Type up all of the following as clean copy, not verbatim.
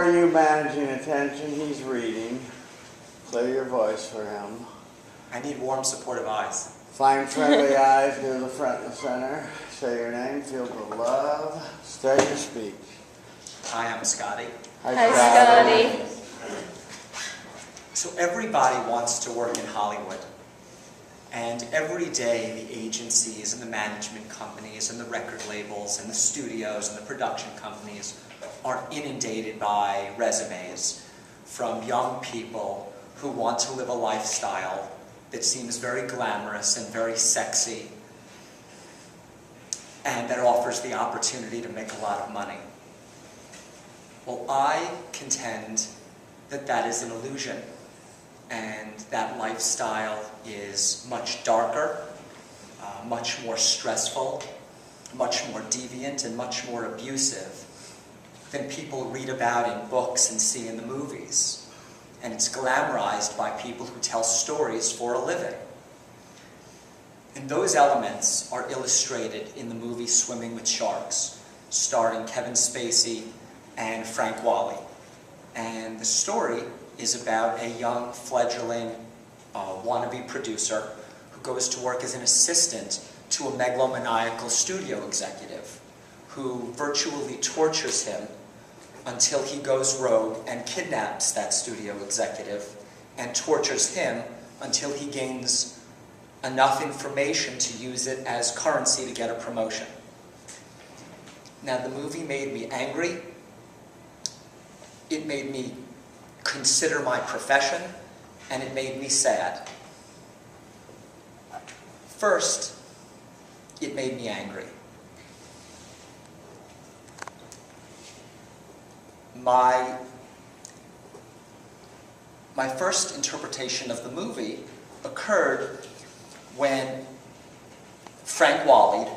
Are you managing attention? He's reading. Clear your voice for him. I need warm, supportive eyes. Find friendly eyes near the front and the center. Say your name, feel the love. Start your speech. Hi, I'm Scotty. Hi, Scotty. So everybody wants to work in Hollywood. And every day the agencies and the management companies and the record labels and the studios and the production companies are inundated by resumes from young people who want to live a lifestyle that seems very glamorous and very sexy and that offers the opportunity to make a lot of money. Well, I contend that that is an illusion, and that lifestyle is much darker, much more stressful, much more deviant, and much more abusive than people read about in books and see in the movies. And it's glamorized by people who tell stories for a living. And those elements are illustrated in the movie Swimming with Sharks, starring Kevin Spacey and Frank Whaley. And the story is about a young fledgling wannabe producer who goes to work as an assistant to a megalomaniacal studio executive who virtually tortures him until he goes rogue and kidnaps that studio executive and tortures him until he gains enough information to use it as currency to get a promotion. Now, the movie made me angry. It made me consider my profession, and it made me sad. First, it made me angry. My first interpretation of the movie occurred when Frank Whaley,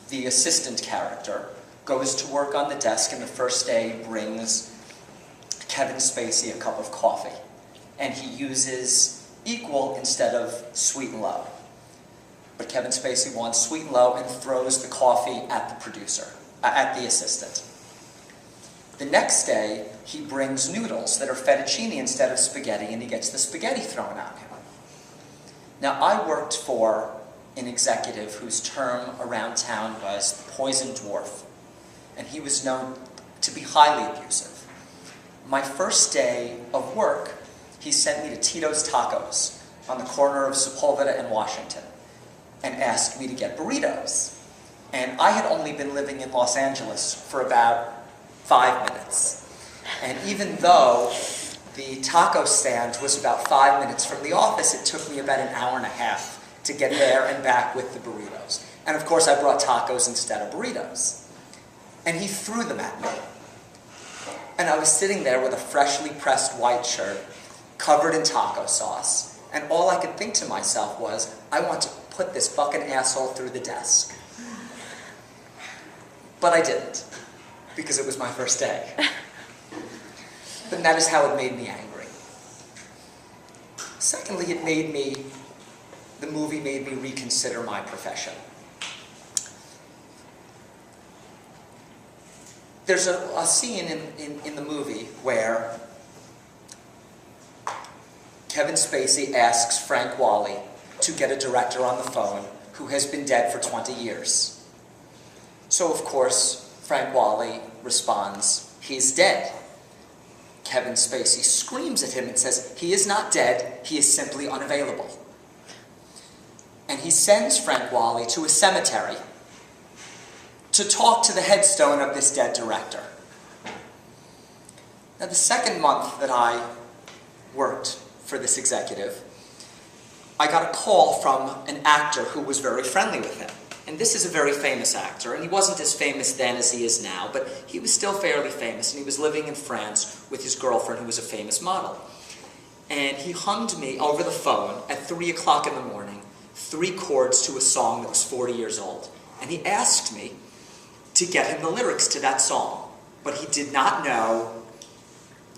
the assistant character, goes to work on the desk and the first day brings Kevin Spacey a cup of coffee. And he uses equal instead of sweet and low. But Kevin Spacey wants sweet and low and throws the coffee at the producer, at the assistant. The next day, he brings noodles that are fettuccine instead of spaghetti, and he gets the spaghetti thrown at him. Now, I worked for an executive whose term around town was the Poison Dwarf, and he was known to be highly abusive. My first day of work, he sent me to Tito's Tacos on the corner of Sepulveda and Washington and asked me to get burritos. And I had only been living in Los Angeles for about 5 minutes. And even though the taco stand was about 5 minutes from the office, it took me about an hour and a half to get there and back with the burritos. And of course I brought tacos instead of burritos. And he threw them at me. And I was sitting there with a freshly pressed white shirt, covered in taco sauce, and all I could think to myself was, I want to put this fucking asshole through the desk. But I didn't, because it was my first day. But that is how it made me angry. Secondly, the movie made me reconsider my profession. There's a scene in the movie where Kevin Spacey asks Frank Whaley to get a director on the phone who has been dead for 20 years. So, of course, Frank Whaley responds, "He's dead." Kevin Spacey screams at him and says, "He is not dead, he is simply unavailable." And he sends Frank Whaley to a cemetery to talk to the headstone of this dead director. Now, the second month that I worked for this executive, I got a call from an actor who was very friendly with him. And this is a very famous actor, and he wasn't as famous then as he is now, but he was still fairly famous, and he was living in France with his girlfriend, who was a famous model. And he hummed me over the phone at 3 o'clock in the morning 3 chords to a song that was 40 years old. And he asked me to get him the lyrics to that song, but he did not know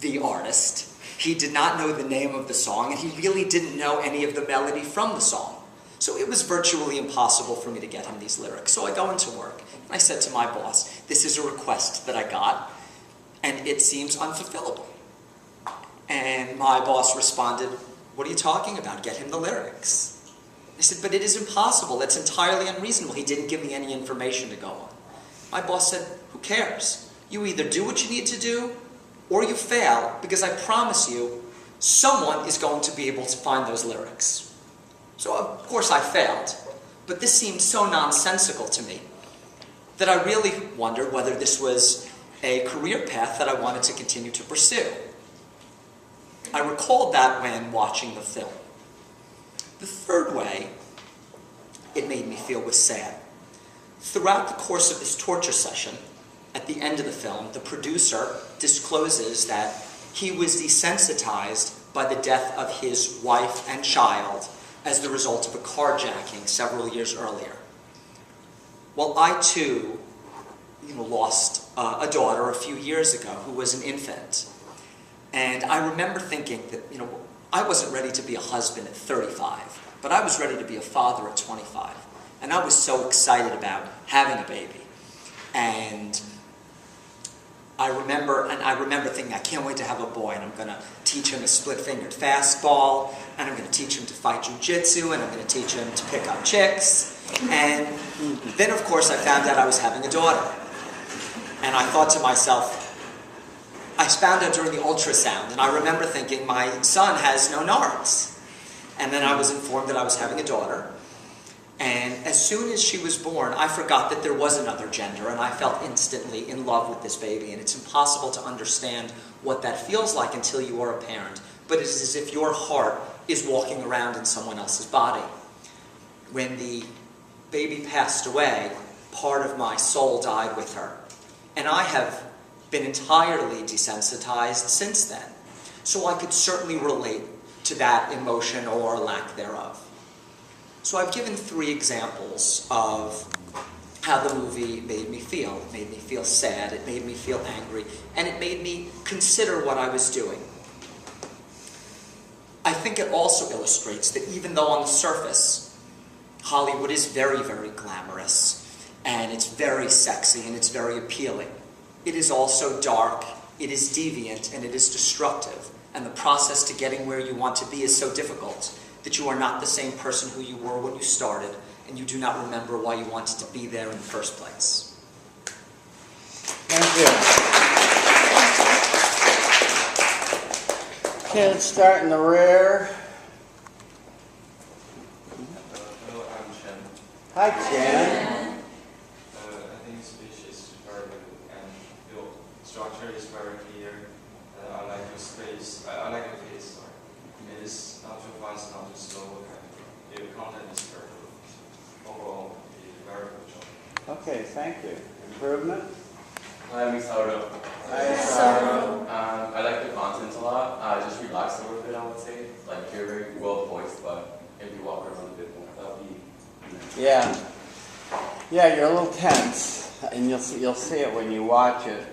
the artist, he did not know the name of the song, and he really didn't know any of the melody from the song. So it was virtually impossible for me to get him these lyrics. So I go into work, and I said to my boss, "This is a request that I got. and it seems unfulfillable. And my boss responded, "What are you talking about? Get him the lyrics." I said, "But it is impossible. That's entirely unreasonable." He didn't give me any information to go on. My boss said, "Who cares? You either do what you need to do or you fail, because I promise you, someone is going to be able to find those lyrics." So of course I failed, but this seemed so nonsensical to me that I really wondered whether this was a career path that I wanted to continue to pursue. I recalled that when watching the film. The third way it made me feel was sad. Throughout the course of this torture session, at the end of the film, the producer discloses that he was desensitized by the death of his wife and child as the result of a carjacking several years earlier. Well, I too lost a daughter a few years ago who was an infant. And I remember thinking that, I wasn't ready to be a husband at 35, but I was ready to be a father at 25. And I was so excited about having a baby. And I remember thinking, I can't wait to have a boy, and I'm going to teach him a split-fingered fastball, and I'm going to teach him to fight jujitsu, and I'm going to teach him to pick up chicks. And then, of course, I found out I was having a daughter. And I thought to myself, I found out during the ultrasound, and I remember thinking, my son has no nards. And then I was informed that I was having a daughter. And as soon as she was born, I forgot that there was another gender, and I felt instantly in love with this baby. And it's impossible to understand what that feels like until you are a parent. But it is as if your heart is walking around in someone else's body. When the baby passed away, part of my soul died with her. And I have been entirely desensitized since then. So I could certainly relate to that emotion or lack thereof. So I've given 3 examples of how the movie made me feel. It made me feel sad, it made me feel angry, and it made me consider what I was doing. I think it also illustrates that even though on the surface, Hollywood is very, very glamorous, and it's very sexy, and it's very appealing, it is also dark, it is deviant, and it is destructive. And the process to getting where you want to be is so difficult that you are not the same person who you were when you started, and you do not remember why you wanted to be there in the first place. Thank you. Okay, let's start in the rear. Hello, I'm Chen. Hi, Chen. I think speech is very good and the structure is very clear. I like your space. I like your pace. Sorry. It is not too fast, not too slow. And your content is very good. Overall, you did a very good job. Okay, thank you. Improvement? Hi, I'm Isauro. Hi, Isauro. I like the content a lot. Just relax a little bit, I would say. Like, you're very well voiced, but if you walk around a bit more, that would be nice. Yeah, you're a little tense, and you'll see it when you watch it.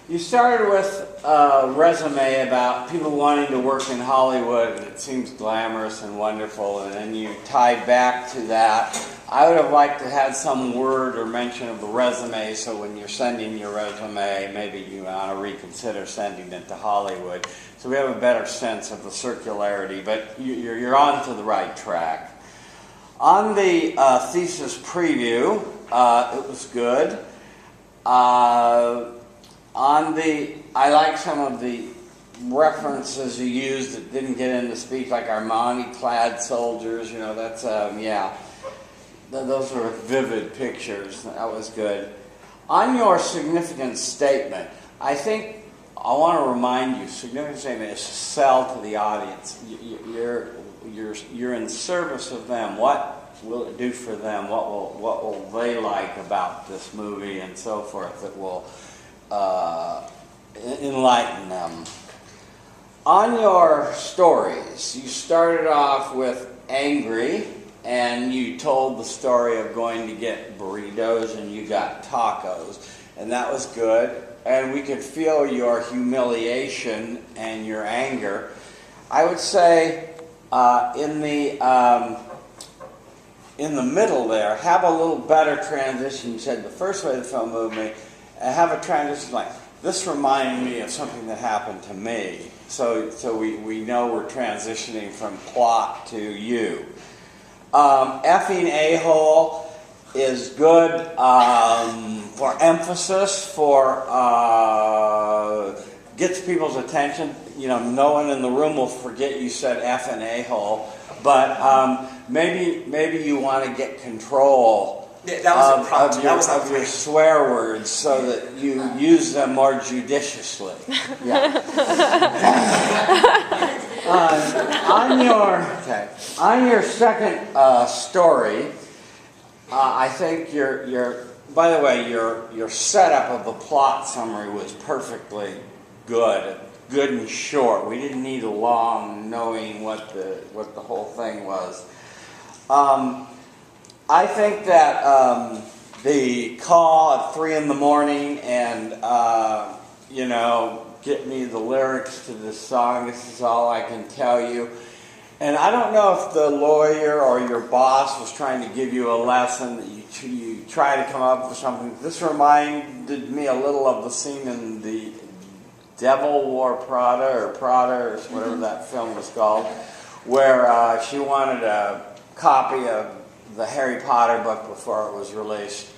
You started with a resume about people wanting to work in Hollywood, and it seems glamorous and wonderful, and then you tied back to that. I would have liked to have some word or mention of the resume, so when you're sending your resume, maybe you want to reconsider sending it to Hollywood, so we have a better sense of the circularity, but you're on to the right track. On the thesis preview, it was good. I like some of the references you used that didn't get into speech, like Armani-clad soldiers. That's those are vivid pictures. That was good. On your significant statement, I think I want to remind you, significant statement is to sell to the audience. You're in service of them. What will it do for them? What will they like about this movie and so forth that will enlighten them? On your stories, you started off with angry, and you told the story of going to get burritos and you got tacos, and that was good, and we could feel your humiliation and your anger. I would say in the middle there, have a little better transition. You said the first way the film moved me, have a transition like, this reminded me of something that happened to me. So we know we're transitioning from plot to you. Effing a-hole is good for emphasis, for gets people's attention. You know, no one in the room will forget you said effing a-hole, but maybe you want to get control Yeah, that was impromptu. That was of your swear words so that you use them more judiciously. Yeah. On your second story, I think by the way, your setup of the plot summary was perfectly good and short. We didn't need a long knowing what the whole thing was. I think that the call at 3 in the morning and get me the lyrics to this song. This is all I can tell you. And I don't know if the lawyer or your boss was trying to give you a lesson that you try to come up with something. This reminded me a little of the scene in the Devil Wore Prada or whatever that film was called, where she wanted a copy of the Harry Potter book before it was released.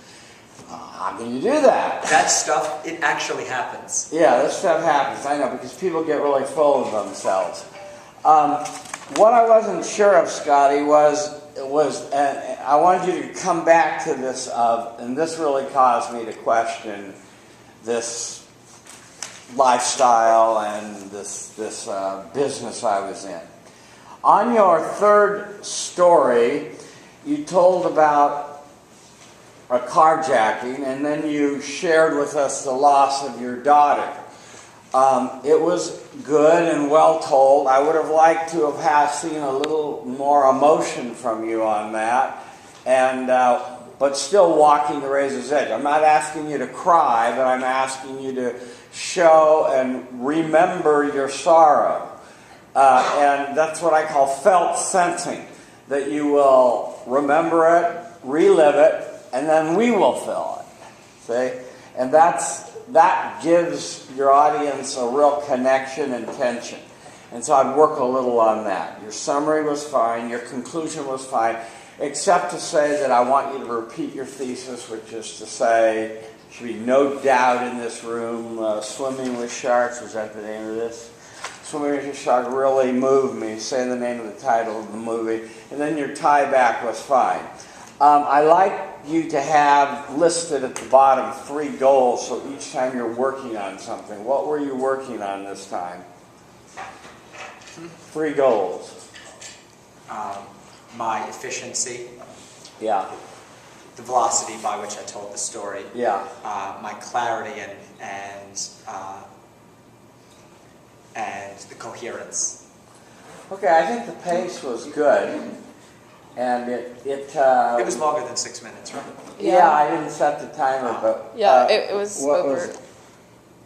How can you do that? That stuff, it actually happens. Yeah, this stuff happens. I know, because people get really full of themselves. What I wasn't sure of, Scotty, was I wanted you to come back to this and this really caused me to question this lifestyle and this business I was in. On your third story, you told about a carjacking, and then you shared with us the loss of your daughter. It was good and well told. I would have liked to have seen a little more emotion from you on that, but still walking the razor's edge. I'm not asking you to cry, but I'm asking you to show and remember your sorrow. And that's what I call felt sensing, that you will remember it, relive it, and then we will fill it. See? And that gives your audience a real connection and tension. And so I'd work a little on that. Your summary was fine, your conclusion was fine, except to say that I want you to repeat your thesis, which is to say, there should be no doubt in this room, Swimming with Sharks, was that the name of this? Swimming with Sharks really moved me. Say the name of the title of the movie. And then your tie back was fine. I like you to have listed at the bottom 3 goals, so each time you're working on something. What were you working on this time? 3 goals. My efficiency. Yeah. The velocity by which I told the story. Yeah. My clarity and the coherence. Okay, I think the pace was good. And it was longer than 6 minutes, right? Yeah, I didn't set the timer, but yeah, it was over.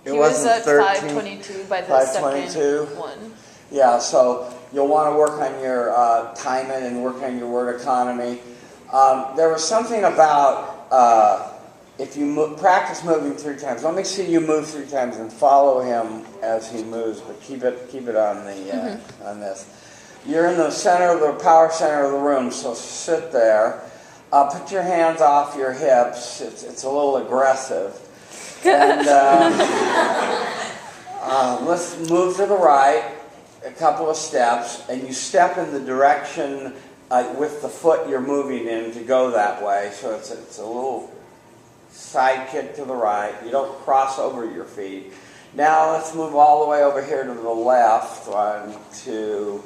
He was at 5:22 by the second one. Yeah, so you'll want to work on your timing and work on your word economy. There was something about if you practice moving 3 times. Let me see you move 3 times and follow him as he moves, but keep it on the on this. You're in the power center of the room, so sit there. Put your hands off your hips. It's a little aggressive. And let's move to the right a couple of steps, and you step in the direction with the foot you're moving in to go that way. So it's a little side kick to the right. You don't cross over your feet. Now let's move all the way over here to the left. 1, 2,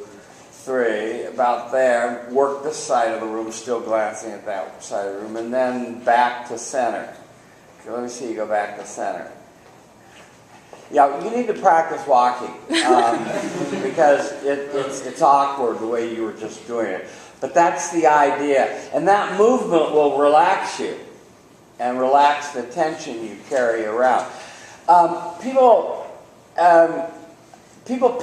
3, about there. Work this side of the room, still glancing at that side of the room, and then back to center. Okay, let me see you go back to center. Yeah, you need to practice walking because it's awkward the way you were just doing it. But that's the idea, and that movement will relax you and relax the tension you carry around. People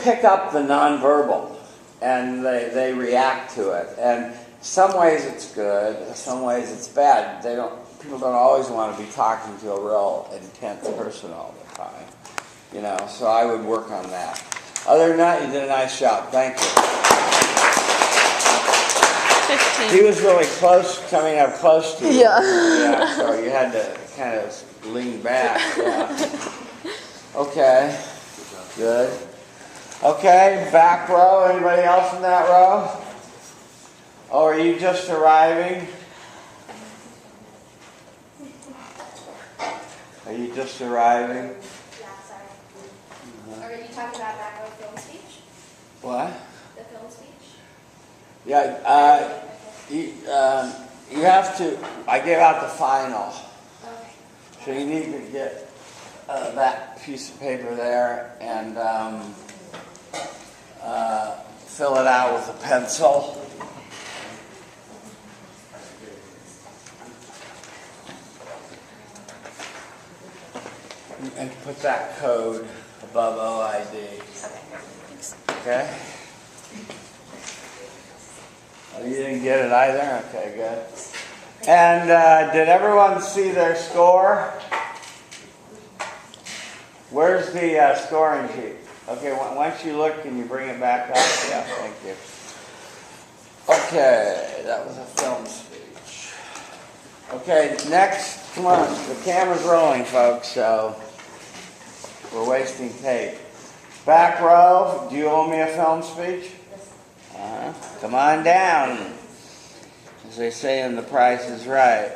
pick up the nonverbal. And they react to it. And some ways it's good, some ways it's bad. People don't always want to be talking to a real intense person all the time. you know, so I would work on that. Other than that, you did a nice job. Thank you. 15. He was really close, coming up close to you. Yeah. Yeah, so you had to kind of lean back. Yeah. Okay. Good. Okay, back row. Anybody else in that row? Oh, are you just arriving? Are you just arriving? Yeah, sorry. Are you talking about back row film speech? What? The film speech? Yeah, you have to, I gave out the final. Okay. So you need to get that piece of paper there and fill it out with a pencil. And put that code above OID. Okay? Oh, you didn't get it either? Okay, good. And did everyone see their score? Where's the scoring sheet? Okay, once you look, can you bring it back up? Yeah, thank you. Okay, that was a film speech. Okay, next, come on, the camera's rolling, folks, so we're wasting tape. Back row, do you owe me a film speech? Come on down. As they say in The Price is Right.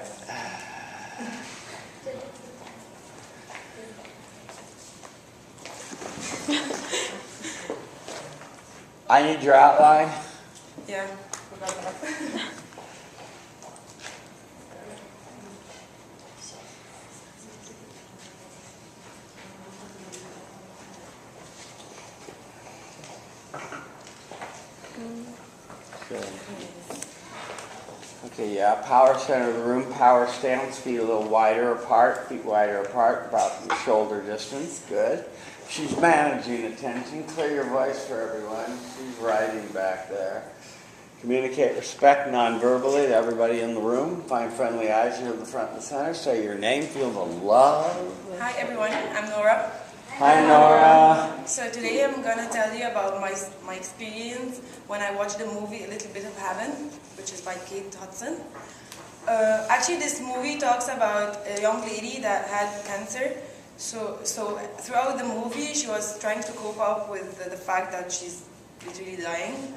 I need your outline. Yeah. Okay, yeah, power center of the room, power stance, feet a little wider apart, about your shoulder distance, good. She's managing attention, clear your voice for everyone. She's writing back there. Communicate respect non-verbally to everybody in the room. Find friendly eyes here in the front and the center. Say your name, feel the love. Hi everyone, I'm Nora. Hi Nora. So today I'm gonna tell you about my experience when I watched the movie A Little Bit of Heaven, which is by Kate Hudson. Actually, this movie talks about a young lady that had cancer. So throughout the movie, she was trying to cope up with the fact that she's literally dying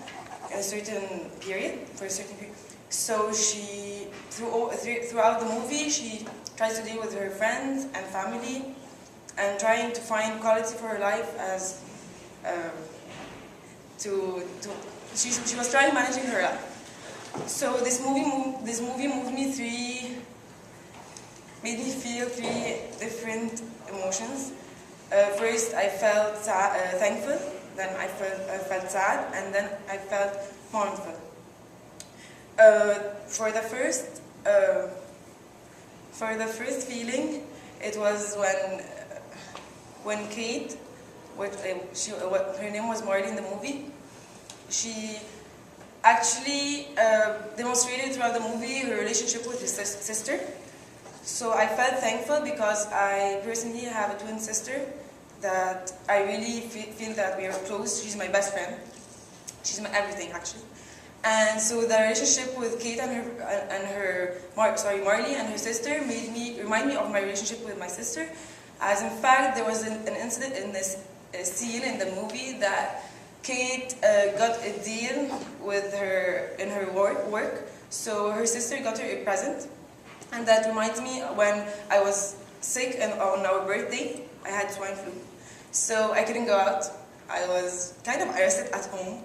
in a certain period, for a certain period. So she, throughout the movie, she tries to deal with her friends and family and trying to find quality for her life as she was trying managing her life. So this movie moved me made me feel three different emotions. First, I felt thankful, then I felt sad, and then I felt mournful. For the first feeling, it was when Kate, her name was Marty in the movie, she actually demonstrated throughout the movie her relationship with his sister. So I felt thankful because I personally have a twin sister that I really feel that we are close. She's my best friend. She's my everything, actually. And so the relationship with Kate Marley and her sister remind me of my relationship with my sister. As in fact, there was an incident in this scene in the movie that Kate got a deal in her work. So her sister got her a present. And that reminds me when I was sick and on our birthday, I had swine flu. So I couldn't go out. I was kind of arrested at home.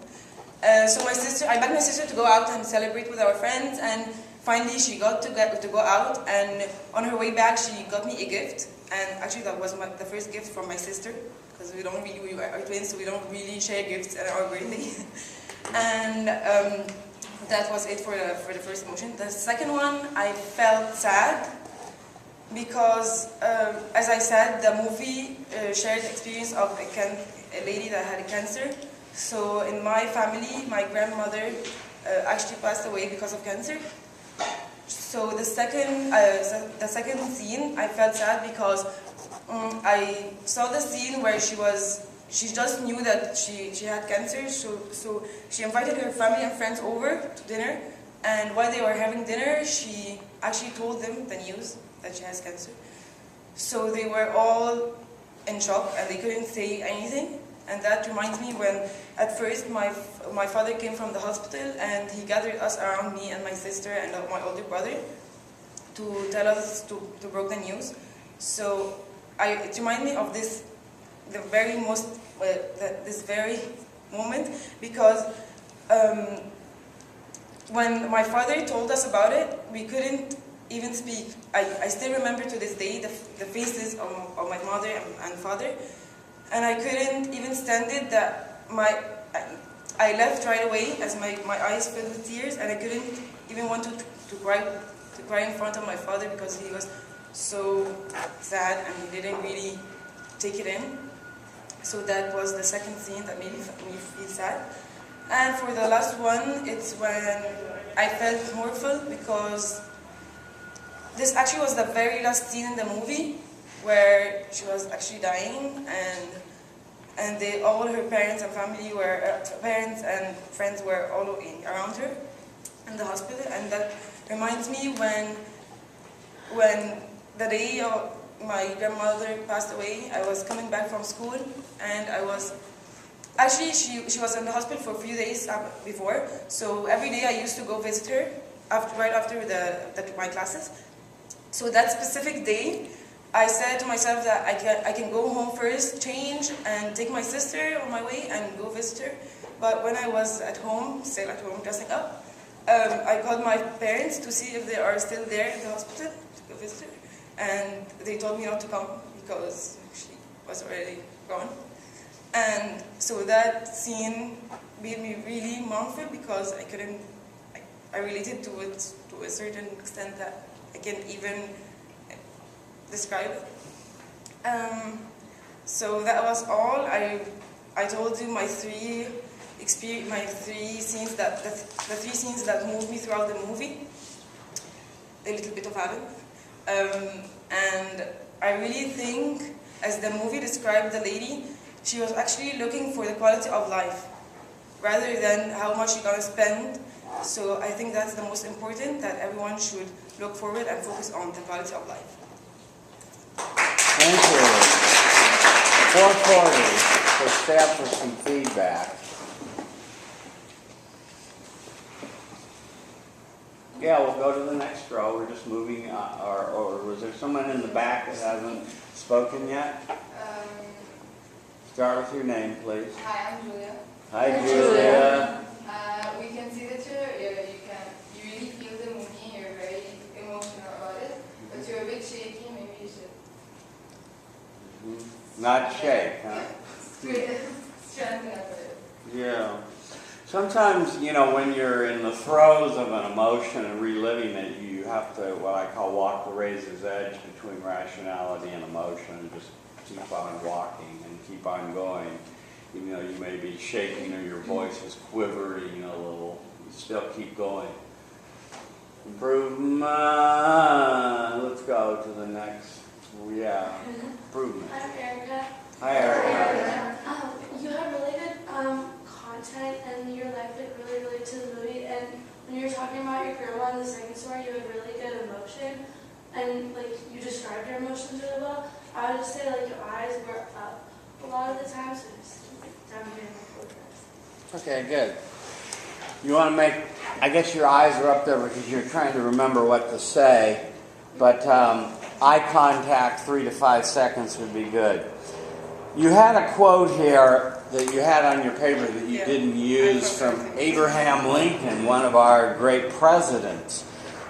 So I begged my sister to go out and celebrate with our friends, and finally she got to go out, and on her way back she got me a gift. And actually that was the first gift from my sister, because we are twins, so we don't really share gifts at our birthday. And that was it for the first emotion. The second one, I felt sad because, as I said, the movie shared the experience of a lady that had cancer. So in my family, my grandmother actually passed away because of cancer. So the second scene, I felt sad because I saw the scene where she just knew that she had cancer, so she invited her family and friends over to dinner, and while they were having dinner, she actually told them the news that she has cancer. So they were all in shock and they couldn't say anything. And that reminds me when at first my father came from the hospital and he gathered us around, me and my sister and my older brother, to tell us to break the news. So it reminded me of this very moment, because when my father told us about it, we couldn't even speak. I still remember to this day the faces of my mother and father, and I couldn't even stand it that I left right away as my eyes filled with tears, and I couldn't even want to cry in front of my father because he was so sad and he didn't really take it in. So that was the second scene that made me feel sad. And for the last one, it's when I felt more full, because this actually was the very last scene in the movie where she was actually dying, and all her parents and family parents and friends were all around her in the hospital. And that reminds me when the day my grandmother passed away, I was coming back from school, and I was actually she was in the hospital for a few days before. So every day I used to go visit her right after my classes. So that specific day, I said to myself that I can go home first, change, and take my sister on my way and go visit her. But when I was still at home dressing up, I called my parents to see if they are still there in the hospital to go visit her. And they told me not to come because she was already gone. And so that scene made me really mournful, because I related to it to a certain extent that I can't even describe it. So that was all. I told you my three scenes that the three scenes that moved me throughout the movie. A little bit of Alan. And I really think, as the movie described the lady, she was actually looking for the quality of life rather than how much you're gonna spend. So I think that's the most important, that everyone should look forward and focus on the quality of life. Thank you. 440 for staff for some feedback. Yeah, we'll go to the next row. We're just moving, or was there someone in the back that hasn't spoken yet? Start with your name, please. Hi, I'm Julia. Hi, Julia. We can see that you really feel the movie. You're very emotional about it, but you're a bit shaky. Maybe you should. Not shake, huh? Strengthen up a bit. Yeah. Sometimes, when you're in the throes of an emotion and reliving it, you have to, what I call, walk the razor's edge between rationality and emotion, and just keep on walking and keep on going. Even though you may be shaking or your voice is quivering a little, you still keep going. Improvement. Let's go to the next. Yeah. Improvement. I'm Erica. Hi, Erica. You have really good content, and your life really related to the movie. And when you were talking about your grandma in the second story, you had really good emotion, and you described your emotions really well. I would just say your eyes were up a lot of the time, so just down here in the focus. Okay, good. You want to make, I guess your eyes are up there because you're trying to remember what to say, but eye contact 3 to 5 seconds would be good. You had a quote here that you had on your paper that you didn't use from Abraham Lincoln, one of our great presidents,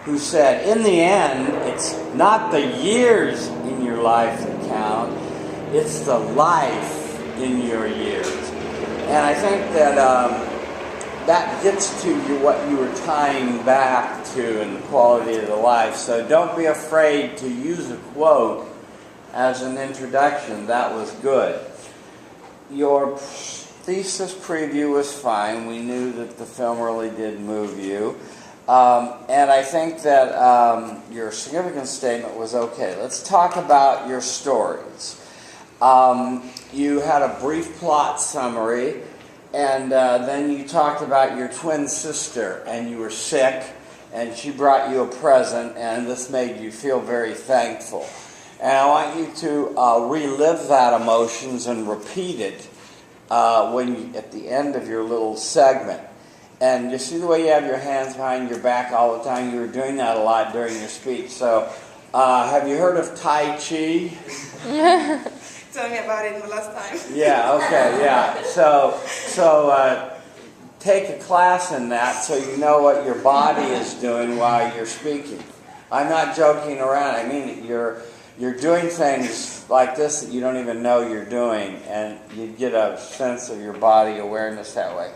who said, in the end, it's not the years in your life that count, it's the life in your years. And I think that that gets to what you were tying back to in the quality of the life. So don't be afraid to use a quote as an introduction. That was good. Your thesis preview was fine. We knew that the film really did move you. And I think that your significance statement was okay. Let's talk about your stories. You had a brief plot summary, and then you talked about your twin sister, and you were sick, and she brought you a present, and this made you feel very thankful. And I want you to relive that emotions and repeat it at the end of your little segment. And you see the way you have your hands behind your back all the time? You were doing that a lot during your speech. So, have you heard of Tai Chi? Tell me about it the last time. Yeah, okay, yeah. So take a class in that so you know what your body is doing while you're speaking. I'm not joking around. I mean it. You're doing things like this that you don't even know you're doing, and you get a sense of your body awareness that way.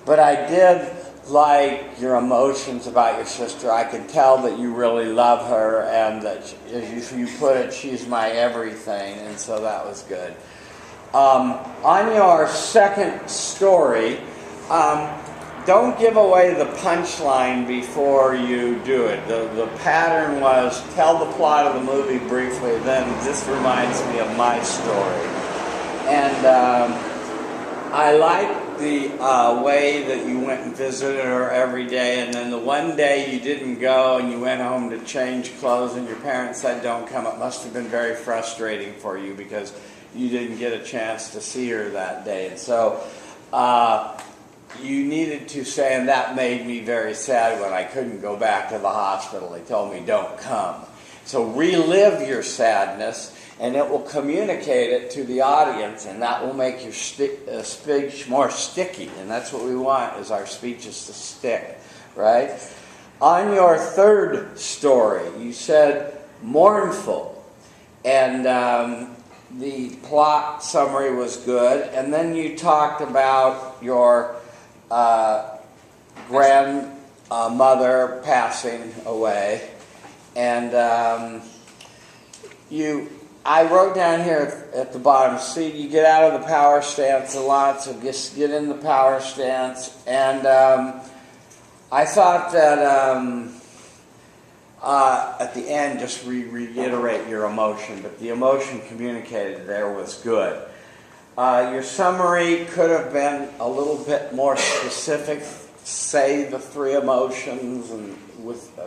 But I did like your emotions about your sister. I could tell that you really love her, and that, as you put it, she's my everything, and so that was good. On your second story, don't give away the punchline before you do it. The pattern was tell the plot of the movie briefly, then this reminds me of my story. And I like the way that you went and visited her every day, and then the one day you didn't go and you went home to change clothes and your parents said don't come. It must have been very frustrating for you because you didn't get a chance to see her that day. And so you needed to say, and that made me very sad when I couldn't go back to the hospital. They told me don't come. So relive your sadness, and it will communicate it to the audience, and that will make your speech more sticky. And that's what we want, is our speeches to stick, right? On your third story, you said mournful, and the plot summary was good. And then you talked about your grandmother passing away, and I wrote down here at the bottom, see, you get out of the power stance a lot, so just get in the power stance. And I thought that at the end, just reiterate your emotion, but the emotion communicated there was good. Your summary could have been a little bit more specific. Say the three emotions and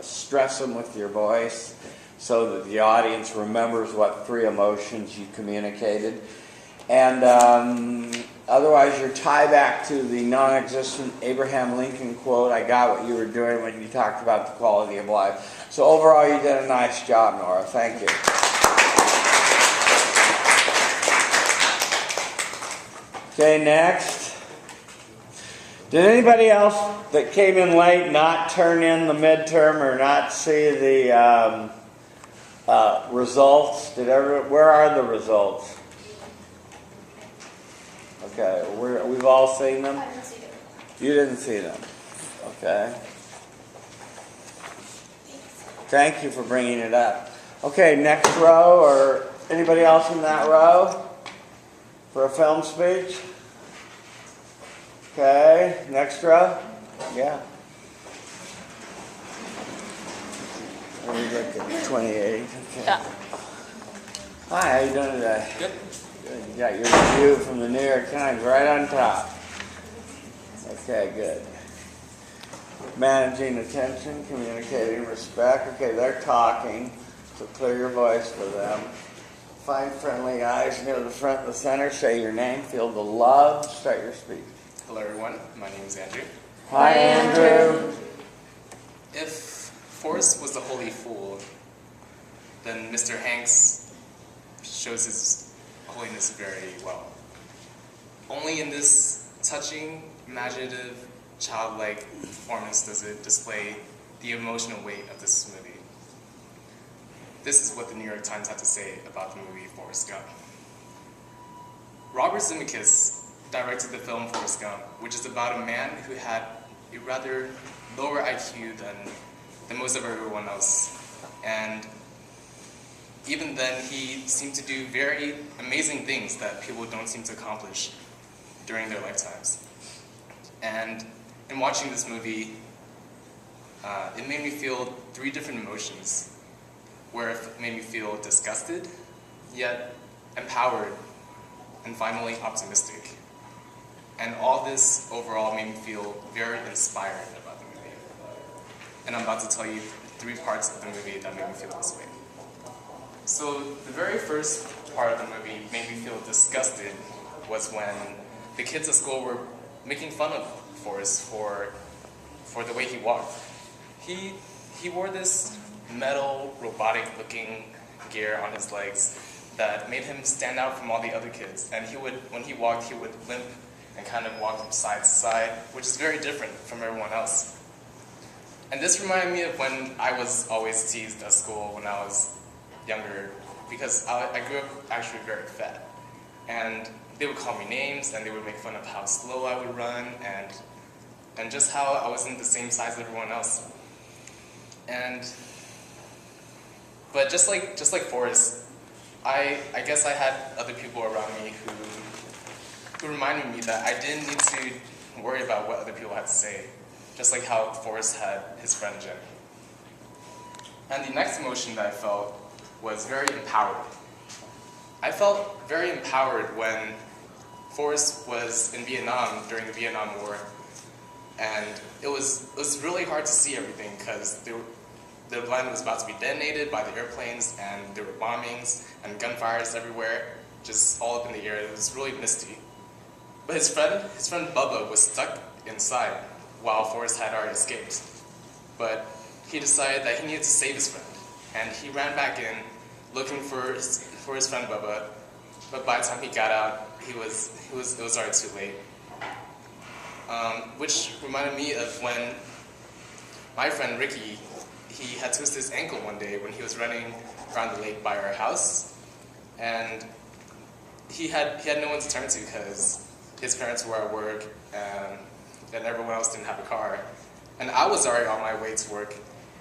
stress them with your voice so that the audience remembers what three emotions you communicated. And otherwise, your tie back to the non-existent Abraham Lincoln quote, I got what you were doing when you talked about the quality of life. So overall, you did a nice job, Nora. Thank you. Okay, next. Did anybody else that came in late not turn in the midterm or not see the results? Where are the results? Okay, we've all seen them? I didn't see it. You didn't see them. Okay. Thank you for bringing it up. Okay, next row, or anybody else in that row for a film speech? Okay, next row? Yeah. Let me look at 28. Okay. Yeah. Hi, how you doing today? Good. Good. You got your review from the New York Times right on top. Okay, good. Managing attention, communicating respect. Okay, they're talking, so clear your voice for them. Find friendly eyes near the front and the center. Say your name, feel the love. Start your speech. Hello everyone, my name is Andrew. Hi, Andrew. If Forrest was the holy fool, then Mr. Hanks shows his holiness very well. Only in this touching, imaginative, childlike performance does it display the emotional weight of this movie. This is what the New York Times had to say about the movie Forrest Gump. Robert Zemeckis directed the film Forrest Gump, which is about a man who had a rather lower IQ than most of everyone else. And even then, he seemed to do very amazing things that people don't seem to accomplish during their lifetimes. And in watching this movie, it made me feel 3 different emotions, where it made me feel disgusted, yet empowered, and finally optimistic. And all this overall made me feel very inspired about the movie. And I'm about to tell you 3 parts of the movie that made me feel this way. So the very first part of the movie made me feel disgusted was when the kids at school were making fun of Forrest for the way he walked. He wore this metal, robotic-looking gear on his legs that made him stand out from all the other kids. And when he walked, he would limp and kind of walk from side to side, which is very different from everyone else. And this reminded me of when I was always teased at school when I was younger, because I grew up actually very fat. And they would call me names, and they would make fun of how slow I would run, and just how I wasn't the same size as everyone else. But just like Forrest, I guess I had other people around me who reminded me that I didn't need to worry about what other people had to say, just like how Forrest had his friend Jenny. And the next emotion that I felt was very empowered. I felt very empowered when Forrest was in Vietnam during the Vietnam War, and it was really hard to see everything because the land was about to be detonated by the airplanes, and there were bombings and gunfires everywhere, just all up in the air. It was really misty. But his friend Bubba was stuck inside while Forrest had already escaped. But he decided that he needed to save his friend, and he ran back in looking for his friend Bubba. But by the time he got out, it was already too late. Which reminded me of when my friend Ricky, he had twisted his ankle one day when he was running around the lake by our house, and he had no one to turn to because his parents were at work, and everyone else didn't have a car. And I was already on my way to work,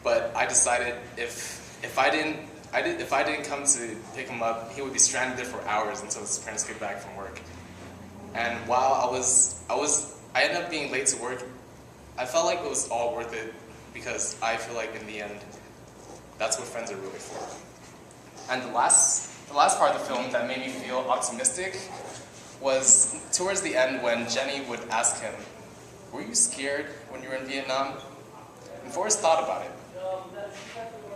but I decided if I didn't come to pick him up, he would be stranded there for hours until his parents get back from work. And while I ended up being late to work, I felt like it was all worth it because I feel like in the end, that's what friends are really for. And the last part of the film that made me feel optimistic was towards the end when Jenny would ask him, "Were you scared when you were in Vietnam?" And Forrest thought about it.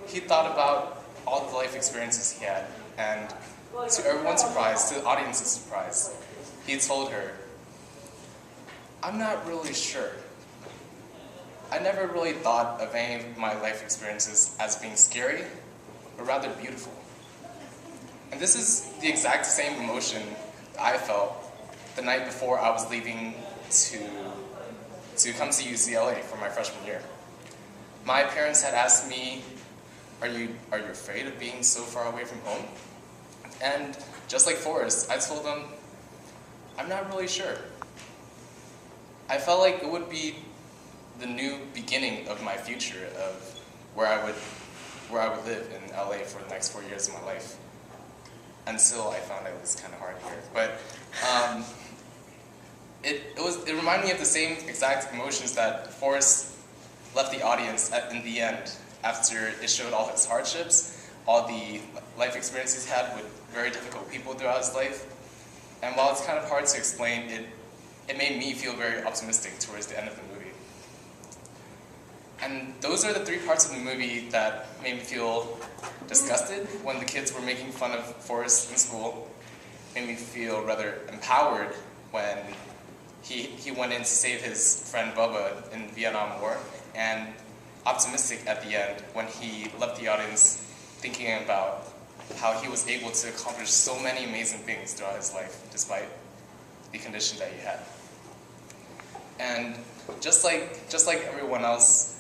He thought about all the life experiences he had, and to everyone's surprise, to the audience's surprise, he told her, "I'm not really sure. I never really thought of any of my life experiences as being scary, but rather beautiful." And this is the exact same emotion I felt the night before I was leaving to come to UCLA for my freshman year. My parents had asked me, are you afraid of being so far away from home? And just like Forrest, I told them, I'm not really sure. I felt like it would be the new beginning of my future of where I would live in LA for the next 4 years of my life. Until I found out it was kind of hard here. But it reminded me of the same exact emotions that Forrest left the audience in the end after it showed all his hardships, all the life experiences he had with very difficult people throughout his life. And while it's kind of hard to explain, it made me feel very optimistic towards the end of the movie. And those are the 3 parts of the movie that made me feel disgusted when the kids were making fun of Forrest in school, made me feel rather empowered when he went in to save his friend Bubba in the Vietnam War, and optimistic at the end when he left the audience thinking about how he was able to accomplish so many amazing things throughout his life despite the condition that he had. And just like everyone else,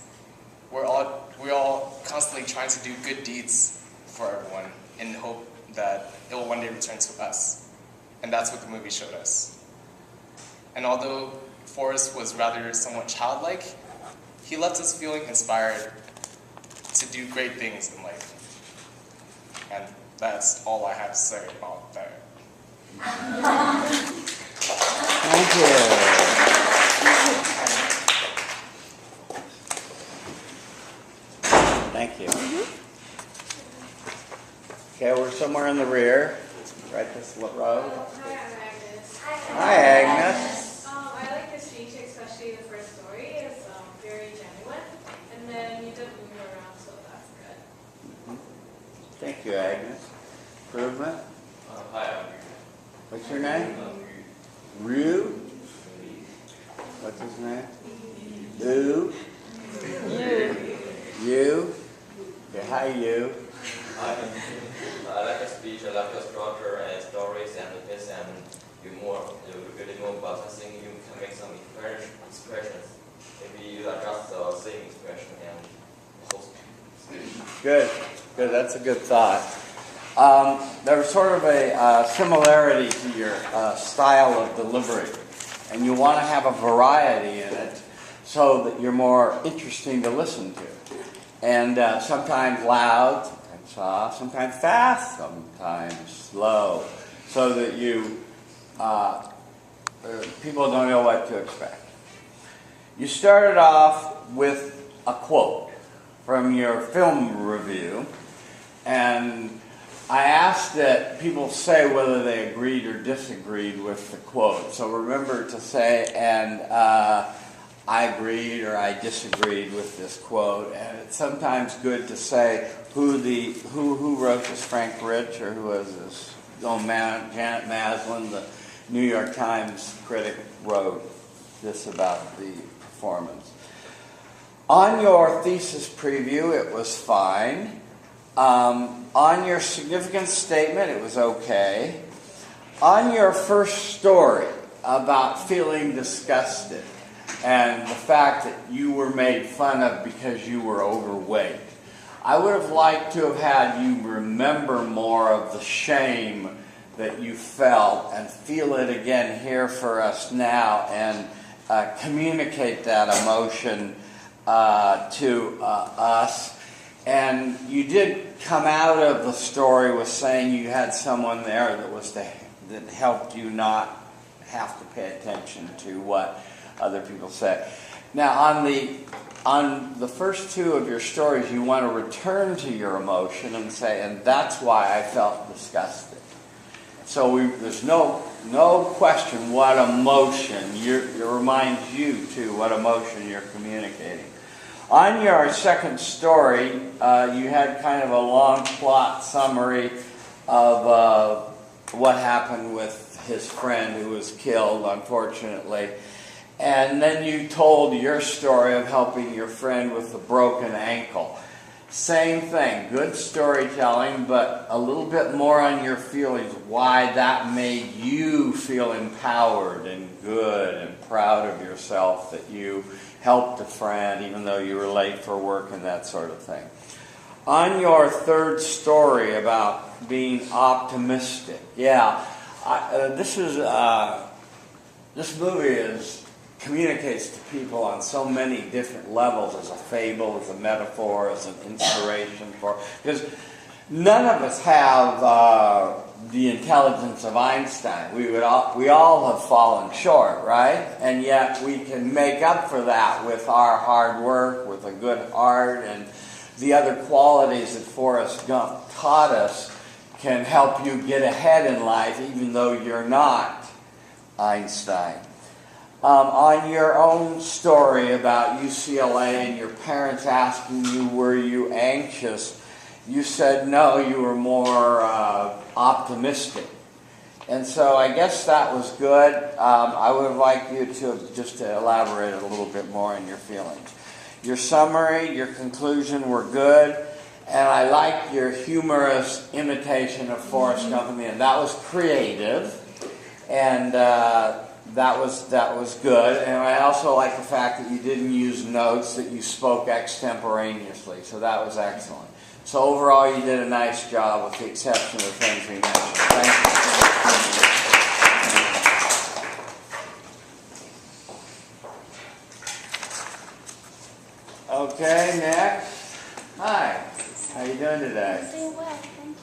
we're all constantly trying to do good deeds for everyone in hope that it will one day return to us. And that's what the movie showed us. And although Forrest was rather somewhat childlike, he left us feeling inspired to do great things in life. And that's all I have to say about that. Thank you. somewhere in the rear. Right this row. Hi, I'm Agnes. Hi, Agnes. I like the speech, especially the first story. It's very genuine. And then you did move around, so that's good. Thank you, Agnes. Improvement? Hi, I'm What's your name? Rue? What's his name? You. You? Okay, hi, you. I like the speech, I like the structure and stories and the piece and you really more about the thing, you can make some expressions. Maybe you adjust the same expression and the whole speech. Good. Good. That's a good thought. There's sort of a similarity to your style of delivery, and you want to have a variety in it so that you're more interesting to listen to. And sometimes loud, sometimes soft, sometimes fast, sometimes slow, so that you people don't know what to expect. You started off with a quote from your film review, and I asked that people say whether they agreed or disagreed with the quote. So remember to say, and I agreed or I disagreed with this quote. And it's sometimes good to say who wrote this, Frank Rich, or who was this? Janet Maslin, the New York Times critic, wrote this about the performance. On your thesis preview, it was fine. On your significance statement, it was okay. On your first story about feeling disgusted and the fact that you were made fun of because you were overweight, I would have liked to have had you remember more of the shame that you felt and feel it again here for us now and communicate that emotion to us. And you did come out of the story with saying you had someone there that helped you not have to pay attention to what other people say. Now, on the first two of your stories, you want to return to your emotion and say, and that's why I felt disgusted. So there's no question what emotion it reminds you to what emotion you're communicating. On your second story, you had kind of a long plot summary of what happened with his friend who was killed, unfortunately. And then you told your story of helping your friend with the broken ankle. Same thing, good storytelling, but a little bit more on your feelings, why that made you feel empowered and good and proud of yourself that you helped a friend even though you were late for work and that sort of thing. On your third story about being optimistic, this movie communicates to people on so many different levels as a fable, as a metaphor, as an inspiration because none of us have the intelligence of Einstein. We all have fallen short, right? And yet we can make up for that with our hard work, with a good heart, and the other qualities that Forrest Gump taught us can help you get ahead in life even though you're not Einstein. On your own story about UCLA and your parents asking you, were you anxious? You said no, you were more optimistic. And so I guess that was good. I would have liked you to elaborate a little bit more on your feelings. Your summary, your conclusion were good. And I liked your humorous imitation of Forrest Gump in the end. That was creative. And that was good, and I also like the fact that you didn't use notes, that you spoke extemporaneously, so that was excellent. So overall, you did a nice job with the exception of the things we mentioned. Thank you. Okay, next. Hi, how you doing today? Doing well, thank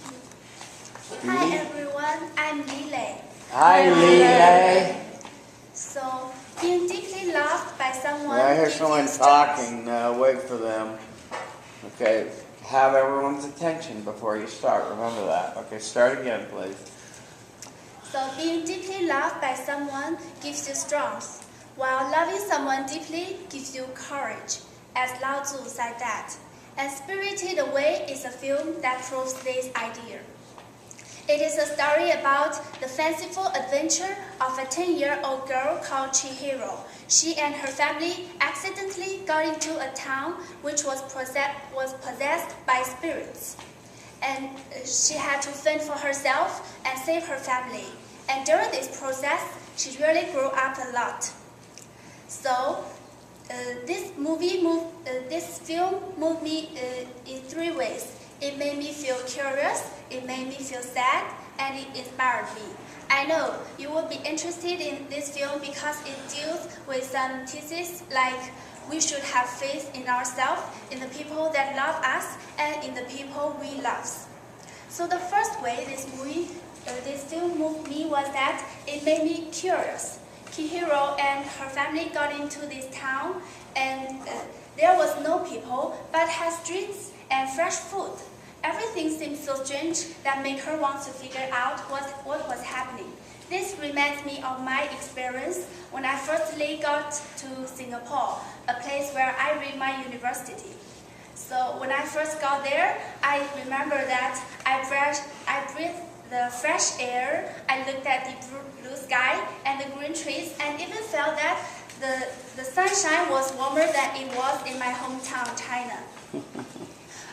you. Hi everyone, I'm Lily. Hi, Lily. So, being deeply loved by someone. I hear someone talking. Wait for them. Okay. have everyone's attention before you start. Remember that. Okay, start again, please. So being deeply loved by someone gives you strength, while loving someone deeply gives you courage, as Lao Tzu said that. And Spirited Away is a film that proves this idea. It is a story about the fanciful adventure of a 10-year-old girl called Chihiro. She and her family accidentally got into a town which was possessed by spirits. And she had to fend for herself and save her family. And during this process, she really grew up a lot. So this film moved me in 3 ways. It made me feel curious, it made me feel sad, and it inspired me. I know you will be interested in this film because it deals with some theses like we should have faith in ourselves, in the people that love us, and in the people we love. So the first way this film moved me was that it made me curious. Chihiro and her family got into this town, and there was no people, but had streets and fresh food. Everything seemed so strange that made her want to figure out what was happening. This reminds me of my experience when I firstly got to Singapore, a place where I read my university. So when I first got there, I remember that I breathed the fresh air, I looked at the blue sky and the green trees, and even felt that the sunshine was warmer than it was in my hometown, China.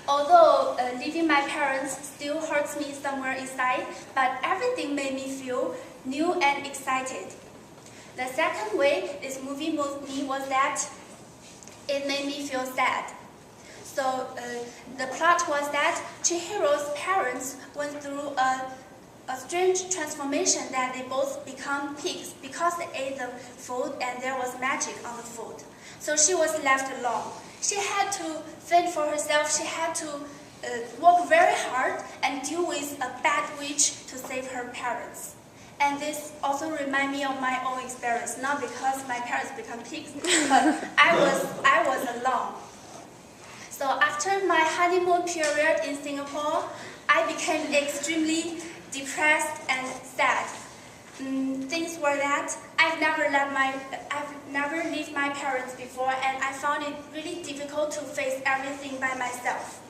Although leaving my parents still hurts me somewhere inside, but everything made me feel new and excited. The second way this movie moved me was that it made me feel sad. So the plot was that Chihiro's parents went through a strange transformation that they both become pigs because they ate the food and there was magic on the food. So she was left alone. She had to fend for herself. She had to work very hard and deal with a bad witch to save her parents. And this also reminds me of my own experience, not because my parents become pigs, but I was alone. So after my honeymoon period in Singapore, I became extremely depressed and sad. Things were that I've never left my parents before, and I found it really difficult to face everything by myself.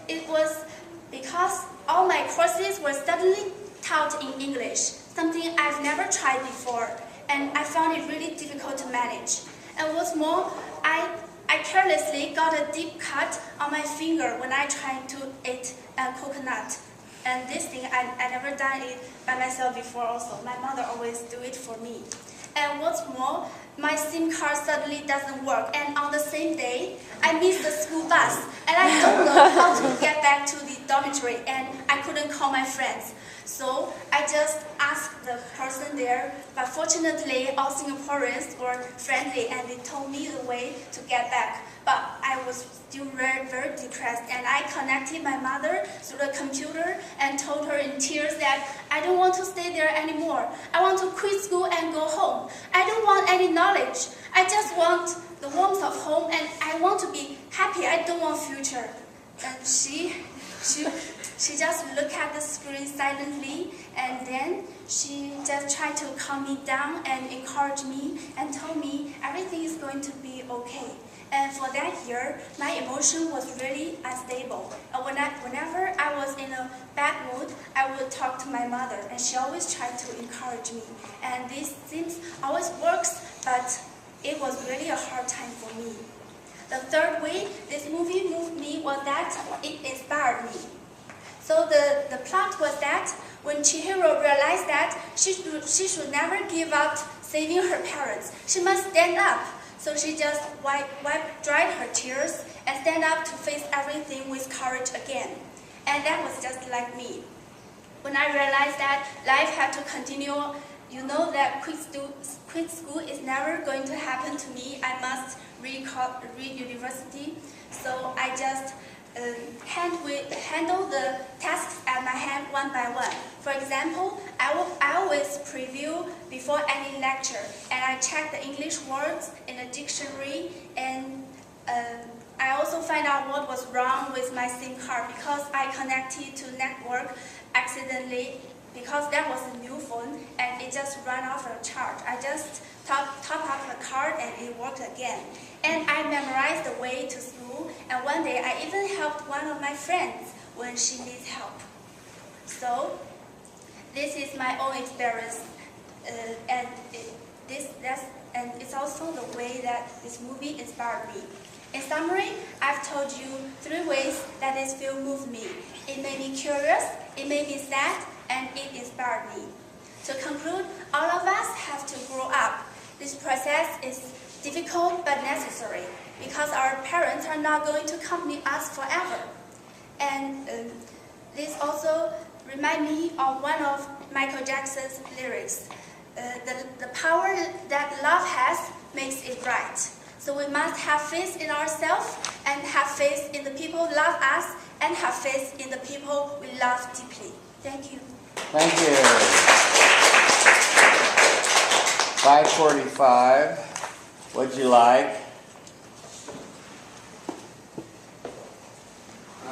It was because all my courses were suddenly taught in English, something I've never tried before, and I found it really difficult to manage. And what's more, I carelessly got a deep cut on my finger when I tried to eat a coconut. And this thing, I never done it by myself before also. My mother always do it for me. And what's more, my SIM card suddenly doesn't work. And on the same day, I missed the school bus. And I don't know how to get back to the dormitory. And I couldn't call my friends. So I just asked the person there. But fortunately, all Singaporeans were friendly and they told me the way to get back. But I was still very, very depressed, and I connected my mother through the computer and told her in tears that I don't want to stay there anymore. I want to quit school and go home. I don't want any knowledge. I just want the warmth of home, and I want to be happy. I don't want future. And she just looked at the screen silently, and then she just tried to calm me down and encourage me and told me everything is going to be okay. And for that year, my emotion was really unstable. Whenever I was in a bad mood, I would talk to my mother, and she always tried to encourage me. And this seems always works, but it was really a hard time for me. The third way this movie moved me was that it inspired me. So the plot was that when Chihiro realized that she should never give up saving her parents, she must stand up. So she just dried her tears and stand up to face everything with courage again. And that was just like me. When I realized that life had to continue, you know that quit school is never going to happen to me. I must read university. So I just handle the tasks at my hand one by one. For example, I always preview before any lecture, and I check the English words in the dictionary, and I also find out what was wrong with my SIM card because I connected to network accidentally because that was a new phone and it just ran off of charge. I just top up the card and it worked again. And I memorized the way to school, and one day I even helped one of my friends when she needs help. So this is my own experience, and it's also the way that this movie inspired me. In summary, I've told you 3 ways that this film moved me. It made me curious, it made me sad, and it inspired me. To conclude, all of us have to grow up. This process is difficult but necessary because our parents are not going to accompany us forever. And this also reminds me of one of Michael Jackson's lyrics. The power that love has makes it right. So we must have faith in ourselves and have faith in the people who love us and have faith in the people we love deeply. Thank you. Thank you. 5:45. What'd you like? I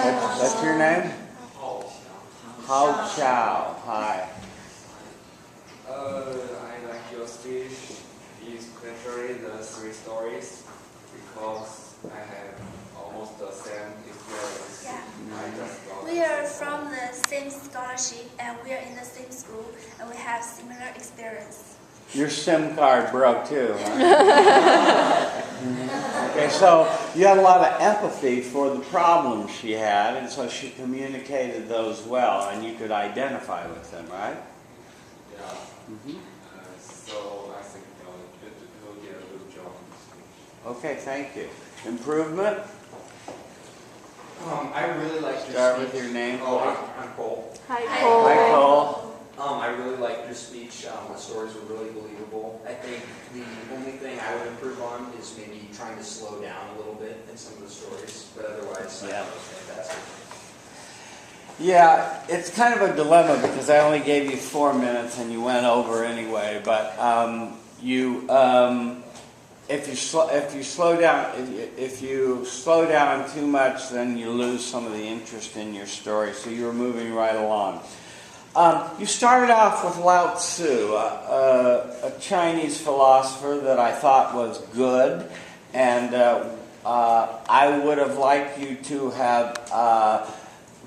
am Hao That's your name? Hao. Hao Chow. Hi. I like your speech, especially the 3 stories, because I have almost the same experience. Yeah. I just got We are from the same scholarship and we are in the same school and we have similar experience. Your SIM card broke too, huh? Okay, so you had a lot of empathy for the problems she had, and so she communicated those well, and you could identify with them, right? Yeah. Mm-hmm. So I think you'll get a good job. Okay, thank you. Improvement? I really like your Start speech. with your name. Oh, I'm Cole. Hi, Hi, Cole. I really liked your speech. The stories were really believable. I think the only thing I would improve on is maybe trying to slow down a little bit in some of the stories, but otherwise, I thought it was fantastic. Yeah, it's kind of a dilemma because I only gave you 4 minutes and you went over anyway. But if you slow down too much, then you lose some of the interest in your story. So you were moving right along. You started off with Lao Tzu, a Chinese philosopher that I thought was good, and I would have liked you to have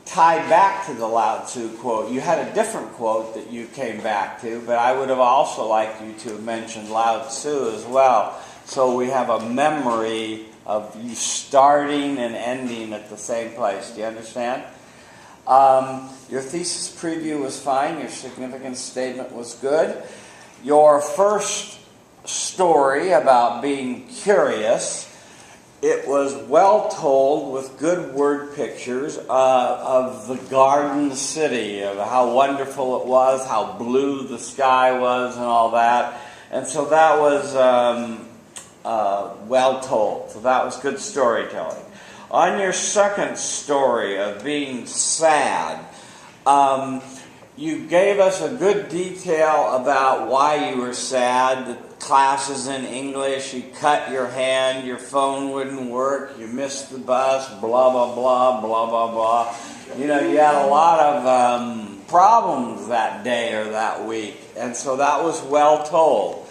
tied back to the Lao Tzu quote. You had a different quote that you came back to, but I would have also liked you to have mentioned Lao Tzu as well. So we have a memory of you starting and ending at the same place. Do you understand? Your thesis preview was fine. Your significance statement was good. Your first story about being curious, it was well told with good word pictures of the garden city, of how wonderful it was, how blue the sky was and all that. And so that was well told. So that was good storytelling. On your second story of being sad, you gave us a good detail about why you were sad. The classes in English, you cut your hand, your phone wouldn't work, you missed the bus, blah, blah, blah, blah, blah, blah. You know, you had a lot of problems that day or that week. And so that was well told.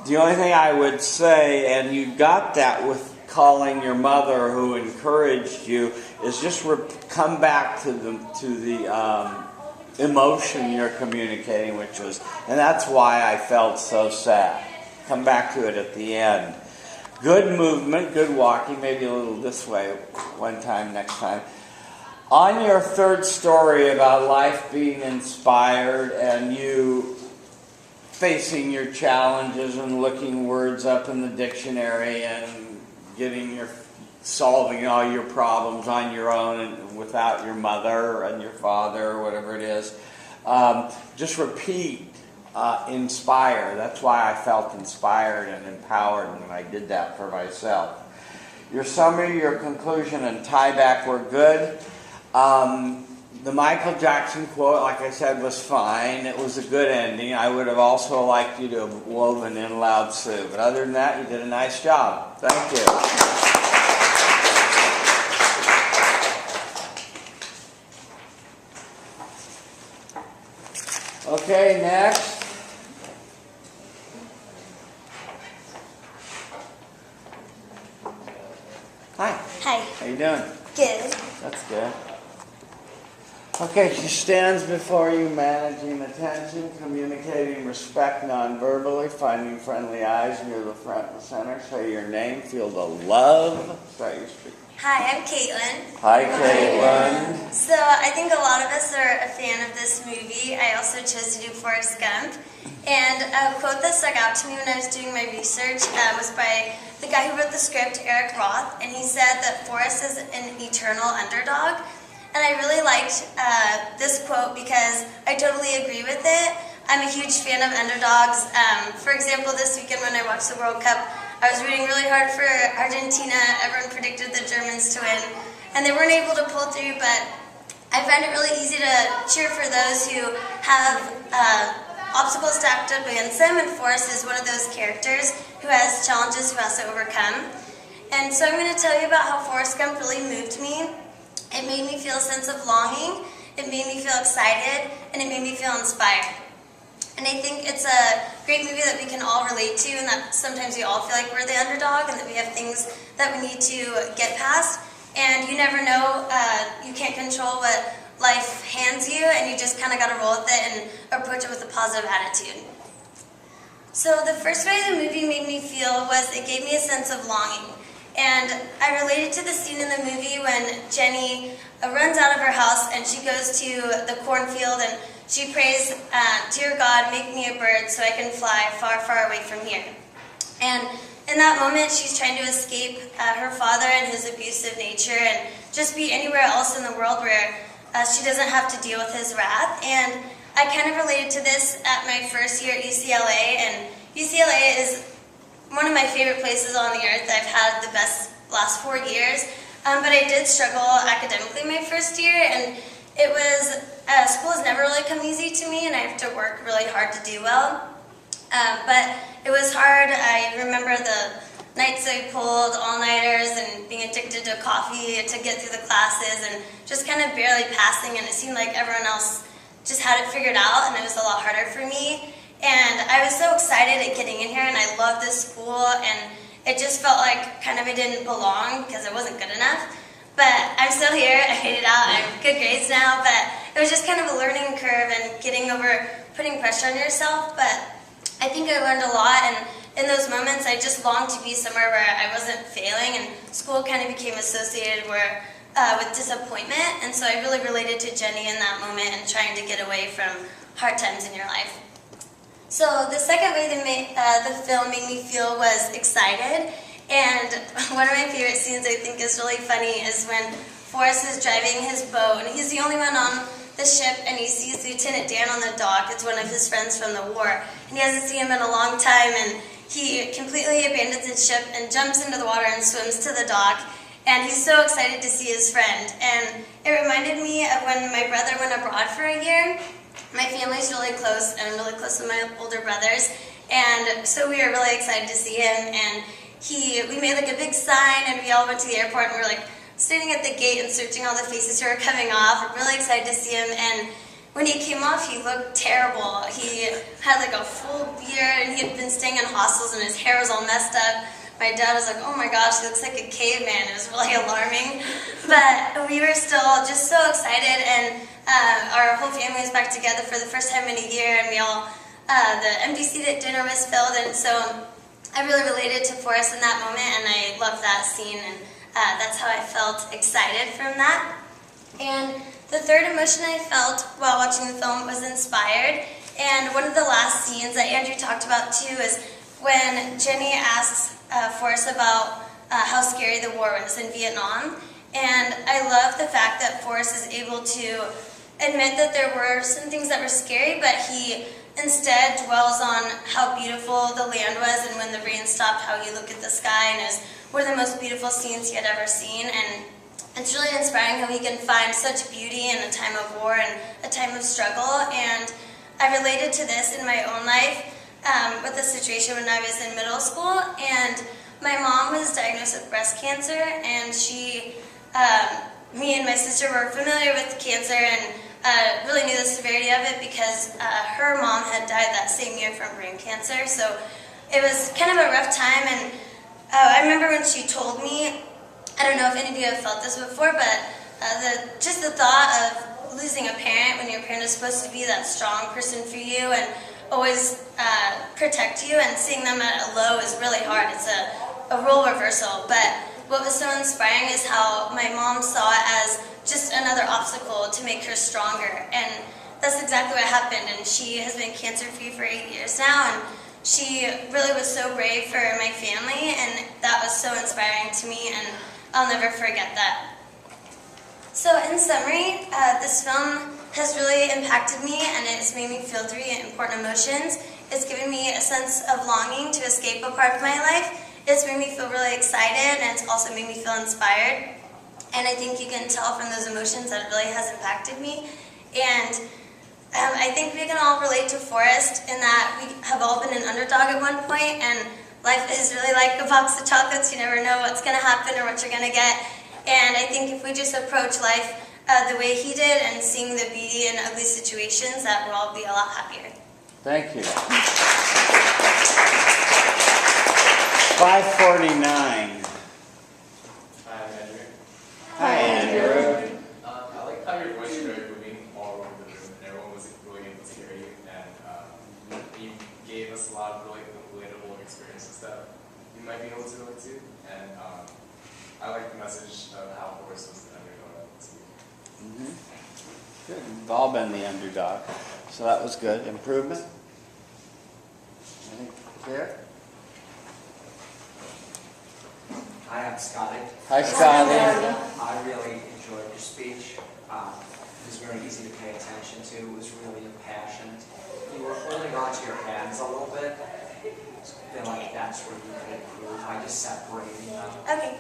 The only thing I would say, and you got that with calling your mother who encouraged you, is just come back to the emotion you're communicating, which was, and that's why I felt so sad. Come back to it at the end. Good movement, good walking, maybe a little this way one time, next time. On your third story about life being inspired and you facing your challenges and looking words up in the dictionary and solving all your problems on your own and without your mother and your father or whatever it is. Just repeat, inspire. That's why I felt inspired and empowered when I did that for myself. Your summary, your conclusion, and tie back were good. The Michael Jackson quote, like I said, was fine. It was a good ending. I would have also liked you to have woven in Lao Tzu. But other than that, you did a nice job. Thank you. Okay, next. Hi. Hi. How you doing? Good. That's good. Okay, she stands before you, managing attention, communicating respect non-verbally, finding friendly eyes near the front and center. Say your name, feel the love. Start your speech. Hi, I'm Caitlin. Hi, Caitlin. So I think a lot of us are a fan of this movie. I also chose to do Forrest Gump. And a quote that stuck out to me when I was doing my research was by the guy who wrote the script, Eric Roth, and he said that Forrest is an eternal underdog. And I really liked this quote because I totally agree with it. I'm a huge fan of underdogs. For example, this weekend when I watched the World Cup, I was rooting really hard for Argentina. Everyone predicted the Germans to win, and they weren't able to pull through, but I find it really easy to cheer for those who have obstacles stacked up against them, and Forrest is one of those characters who has challenges who has to overcome. And so I'm going to tell you about how Forrest Gump really moved me. It made me feel a sense of longing, it made me feel excited, and it made me feel inspired. And I think it's a great movie that we can all relate to, and that sometimes we all feel like we're the underdog and that we have things that we need to get past. And you never know, you can't control what life hands you, and you just kind of got to roll with it and approach it with a positive attitude. So the first way the movie made me feel was it gave me a sense of longing. And I related to the scene in the movie when Jenny runs out of her house and she goes to the cornfield and she prays, "Dear God, make me a bird so I can fly far, far away from here." And in that moment, she's trying to escape her father and his abusive nature and just be anywhere else in the world where she doesn't have to deal with his wrath. And I kind of related to this at my first year at UCLA, and UCLA is one of my favorite places on the earth. I've had the best last 4 years, but I did struggle academically my first year, and it was, school has never really come easy to me, and I have to work really hard to do well. But it was hard. I remember the nights I pulled all-nighters and being addicted to coffee to get through the classes and just kind of barely passing, and it seemed like everyone else just had it figured out, and it was a lot harder for me. And I was so excited at getting in here, and I loved this school, and it just felt like kind of I didn't belong because it wasn't good enough. But I'm still here, I made it out, I have good grades now, but it was just kind of a learning curve and getting over putting pressure on yourself. But I think I learned a lot, and in those moments I just longed to be somewhere where I wasn't failing, and school kind of became associated with disappointment. And so I really related to Jenny in that moment and trying to get away from hard times in your life. So the second way the film made me feel was excited, and one of my favorite scenes I think is really funny is when Forrest is driving his boat, and he's the only one on the ship, and he sees Lieutenant Dan on the dock. It's one of his friends from the war, and he hasn't seen him in a long time, and he completely abandons his ship and jumps into the water and swims to the dock, and he's so excited to see his friend. And it reminded me of when my brother went abroad for a year. My family's really close, and I'm really close with my older brothers, and so we were really excited to see him, and we made like a big sign, and we all went to the airport, and we were like standing at the gate and searching all the faces who were coming off. We're really excited to see him, and when he came off, he looked terrible. He had like a full beard, and he had been staying in hostels, and his hair was all messed up. My dad was like, "Oh my gosh, he looks like a caveman." It was really alarming, but we were still just so excited, and our whole family was back together for the first time in a year, and the empty seat at dinner was filled, and so I really related to Forrest in that moment, and I loved that scene, and that's how I felt excited from that. And the third emotion I felt while watching the film was inspired, and one of the last scenes that Andrew talked about too is when Jenny asks Forrest about how scary the war was in Vietnam, and I love the fact that Forrest is able to admit that there were some things that were scary, but he instead dwells on how beautiful the land was, and when the rain stopped, how he looked at the sky, and it was one of the most beautiful scenes he had ever seen. And It's really inspiring how he can find such beauty in a time of war and a time of struggle. And I related to this in my own life with the situation when I was in middle school. And my mom was diagnosed with breast cancer, and me and my sister were familiar with cancer and really knew the severity of it because her mom had died that same year from brain cancer. So it was kind of a rough time, and I remember when she told me, I don't know if any of you have felt this before, but just the thought of losing a parent when your parent is supposed to be that strong person for you and always protect you, and seeing them at a low is really hard. It's a role reversal. But what was so inspiring is how my mom saw it as just another obstacle to make her stronger. And that's exactly what happened. And she has been cancer-free for 8 years now, and she really was so brave for my family, and that was so inspiring to me, and I'll never forget that. So in summary, this film has really impacted me, and it's made me feel 3 important emotions. It's given me a sense of longing to escape a part of my life. It's made me feel really excited, and it's also made me feel inspired. And I think you can tell from those emotions that it really has impacted me. And I think we can all relate to Forrest in that we have all been an underdog at one point, and life is really like a box of chocolates. You never know what's going to happen or what you're going to get. And I think if we just approach life the way he did and seeing the beauty in ugly situations, that we'll all be a lot happier. Thank you. 549. Hi, Andrew. Hi, Andrew. I like how your voice was very moving all over the room, and everyone was really able to hear you, and you gave us a lot of really relatable experiences that you might be able to relate to, and I like the message of how Forrest was the underdog too. Good. We've all been the underdog, so that was good. Improvement? Anything there? Hi, I'm Scotty. Hi, Scotty. I really enjoyed your speech. It was very easy to pay attention to. It was really impassioned. You were holding on to your hands a little bit. I feel like that's where you could improve by just separating them. Okay.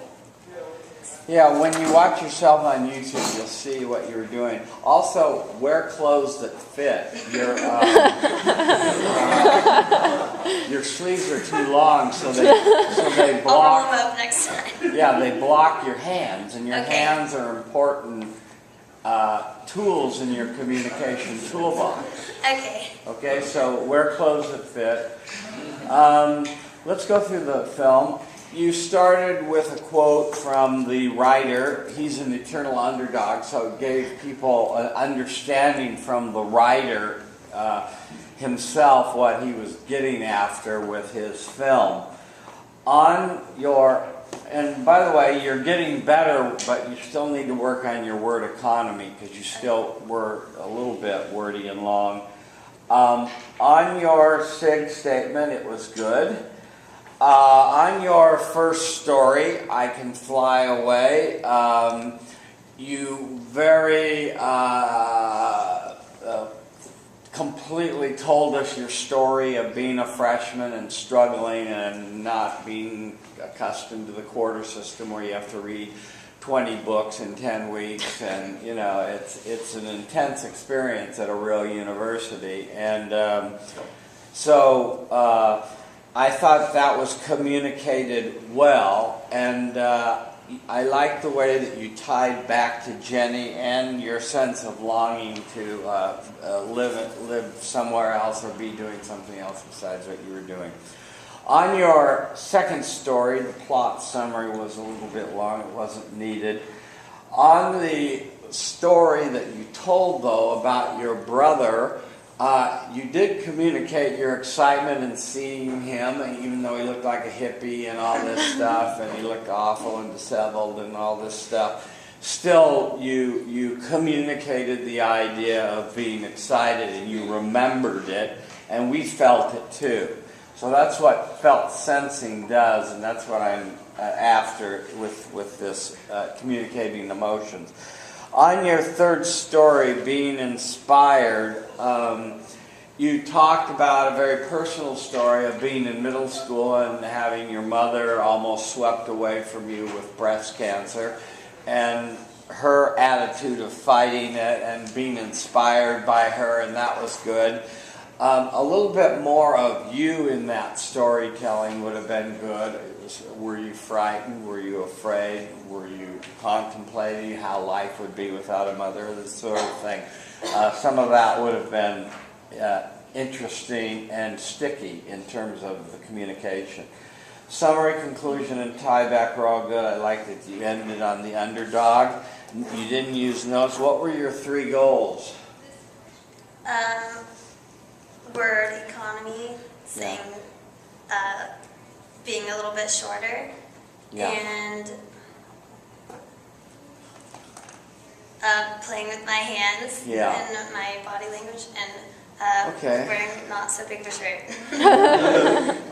Yeah, when you watch yourself on YouTube, you'll see what you were doing. Also, wear clothes that fit. Your sleeves are too long, so they block. I'll roll them up next time. Yeah, they block your hands, and your hands are important tools in your communication toolbox. Okay. Okay, so wear clothes that fit. Let's go through the film. You started with a quote from the writer. He's an eternal underdog, so it gave people an understanding from the writer himself what he was getting after with his film. And by the way, you're getting better, but you still need to work on your word economy because you still were a little bit wordy and long. On your SIG statement, it was good. On your first story, I Can Fly Away, you very completely told us your story of being a freshman and struggling and not being accustomed to the quarter system where you have to read 20 books in 10 weeks, and you know it's an intense experience at a real university. And so I thought that was communicated well, and I like the way that you tied back to Jenny and your sense of longing to live somewhere else or be doing something else besides what you were doing. On your second story, the plot summary was a little bit long, it wasn't needed. On the story that you told, though, about your brother, you did communicate your excitement in seeing him, even though he looked like a hippie and all this stuff, and he looked awful and disheveled and all this stuff. Still, you communicated the idea of being excited, and you remembered it, and we felt it too. So that's what felt sensing does, and that's what I'm after with this communicating emotions. On your third story, Being Inspired, you talked about a very personal story of being in middle school and having your mother almost swept away from you with breast cancer. and her attitude of fighting it and being inspired by her, and that was good. A little bit more of you in that storytelling would have been good. Were you frightened? Were you afraid? Were you contemplating how life would be without a mother? This sort of thing. Some of that would have been interesting and sticky in terms of the communication. Summary, conclusion, and tie back were all good. I like that you ended on the underdog. You didn't use notes. What were your 3 goals? Word economy, saying, being a little bit shorter, and playing with my hands and my body language, and wearing not so big of a shirt.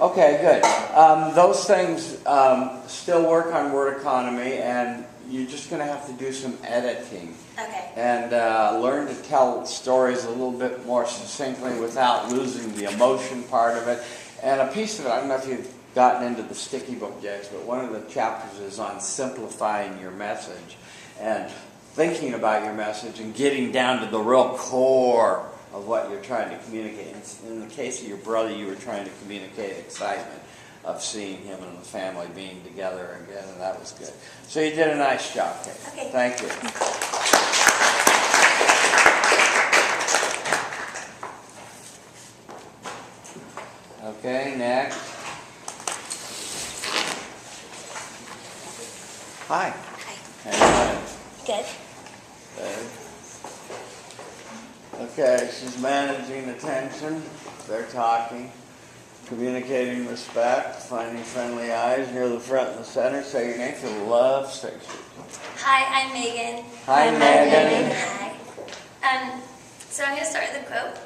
Okay, good. Those things still work on word economy, and you're just going to have to do some editing. Okay. And learn to tell stories a little bit more succinctly without losing the emotion part of it. And a piece of it, I don't know if you've gotten into the sticky book yet, but one of the chapters is on simplifying your message and thinking about your message and getting down to the real core of what you're trying to communicate. In the case of your brother, you were trying to communicate excitement of seeing him and the family being together again, and that was good. So you did a nice job, Kate. Okay. Thank you. Okay, next. Hi. Hi. How you doing? Good. Good. Okay, she's managing attention. They're talking. Communicating respect, finding friendly eyes near the front and the center. Say your name for the love section. Hi, I'm Megan. Hi, Megan. Hi. So I'm going to start with a quote.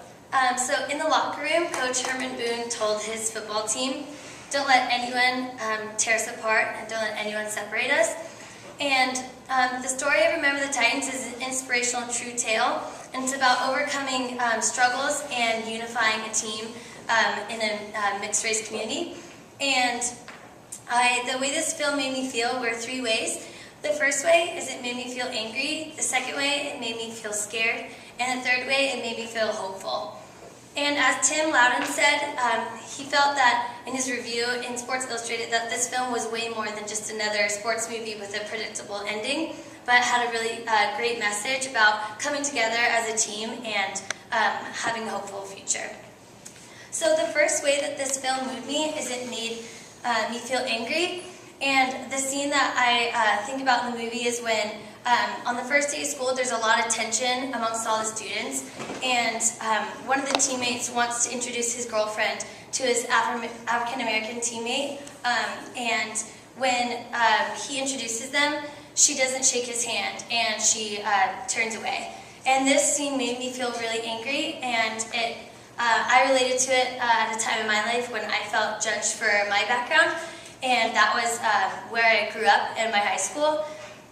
So in the locker room, Coach Herman Boone told his football team, "Don't let anyone tear us apart, and don't let anyone separate us." And the story of Remember the Titans is an inspirational, true tale, and it's about overcoming struggles and unifying a team in a mixed-race community. And the way this film made me feel were 3 ways. The first way is it made me feel angry. The second way, it made me feel scared. And the third way, it made me feel hopeful. And as Tim Loudon said, he felt that in his review in Sports Illustrated that this film was way more than just another sports movie with a predictable ending, but had a really great message about coming together as a team and having a hopeful future. So the first way that this film moved me is it made me feel angry. And the scene that I think about in the movie is when on the first day of school there's a lot of tension amongst all the students, and one of the teammates wants to introduce his girlfriend to his African American teammate, and when he introduces them, she doesn't shake his hand and she turns away. And this scene made me feel really angry, and I related to it at a time in my life when I felt judged for my background, and that was where I grew up in my high school.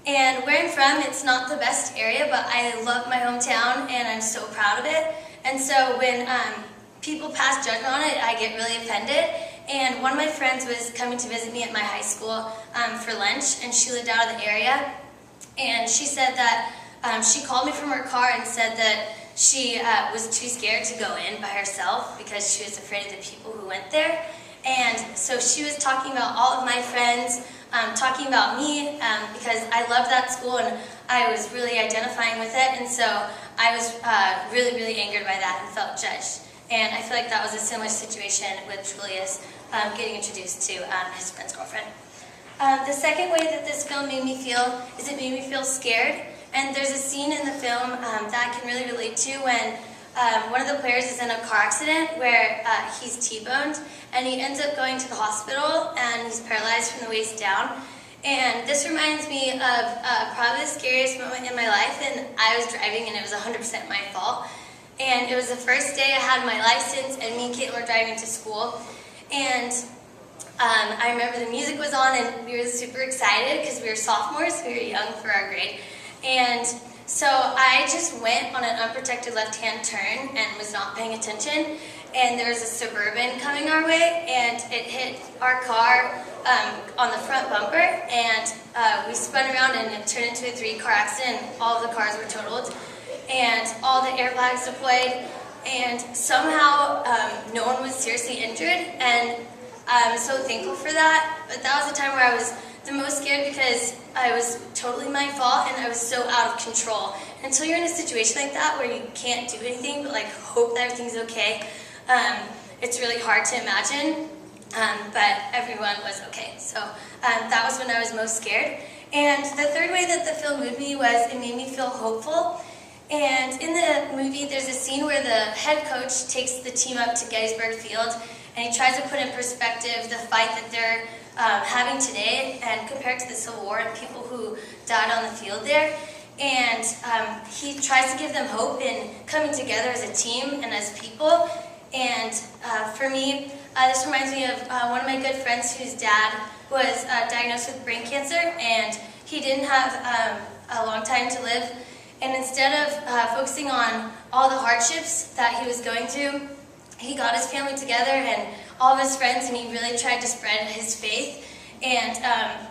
And where I'm from, it's not the best area, but I love my hometown and I'm so proud of it. And so when people pass judgment on it, I get really offended. And one of my friends was coming to visit me at my high school for lunch, and she lived out of the area. And she said that she called me from her car and said that she was too scared to go in by herself because she was afraid of the people who went there. And so she was talking about all of my friends, talking about me because I loved that school and I was really identifying with it. And so I was really, really angered by that and felt judged. And I feel like that was a similar situation with Julius getting introduced to his friend's girlfriend. The second way that this film made me feel is it made me feel scared. And there's a scene in the film that I can really relate to when one of the players is in a car accident where he's T-boned, and he ends up going to the hospital and he's paralyzed from the waist down. And this reminds me of probably the scariest moment in my life, and I was driving and it was 100% my fault. And it was the first day I had my license, and me and Caitlin were driving to school. And I remember the music was on and we were super excited because we were sophomores, we were young for our grade. And so I just went on an unprotected left-hand turn and was not paying attention. and there was a Suburban coming our way, and it hit our car on the front bumper, and we spun around and it turned into a 3-car accident. All of the cars were totaled, and all the airbags deployed, and somehow no one was seriously injured, and I'm so thankful for that. But that was the time where I was the most scared because it was totally my fault and I was so out of control. Until you're in a situation like that where you can't do anything but like hope that everything's okay, it's really hard to imagine, but everyone was okay. So that was when I was most scared. And the third way that the film moved me was it made me feel hopeful. And in the movie, there's a scene where the head coach takes the team up to Gettysburg Field, and he tries to put in perspective the fight that they're having today and compare it to the Civil War and people who died on the field there. And he tries to give them hope in coming together as a team and as people. And for me, this reminds me of one of my good friends whose dad was diagnosed with brain cancer, and he didn't have a long time to live. And instead of focusing on all the hardships that he was going through, he got his family together and all of his friends, and he really tried to spread his faith. And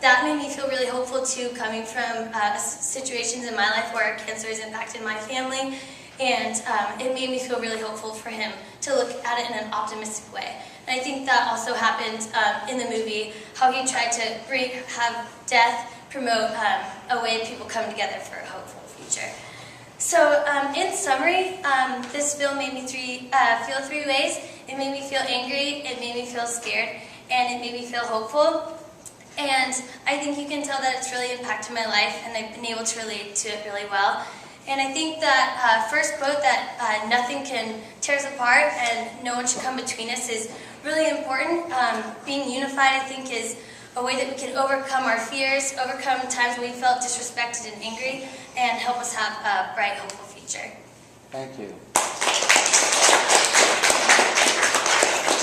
that made me feel really hopeful too, coming from situations in my life where cancer has impacted my family. And it made me feel really hopeful for him to look at it in an optimistic way. And I think that also happened in the movie, how he tried to have death promote a way people come together for a hopeful future. So in summary, this film made me feel 3 ways. It made me feel angry, it made me feel scared, and it made me feel hopeful. And I think you can tell that it's really impacted my life, and I've been able to relate to it really well. And I think that first quote, that nothing can tear us apart and no one should come between us, is really important. Being unified, I think, is a way that we can overcome our fears, overcome times when we felt disrespected and angry, and help us have a bright, hopeful future. Thank you.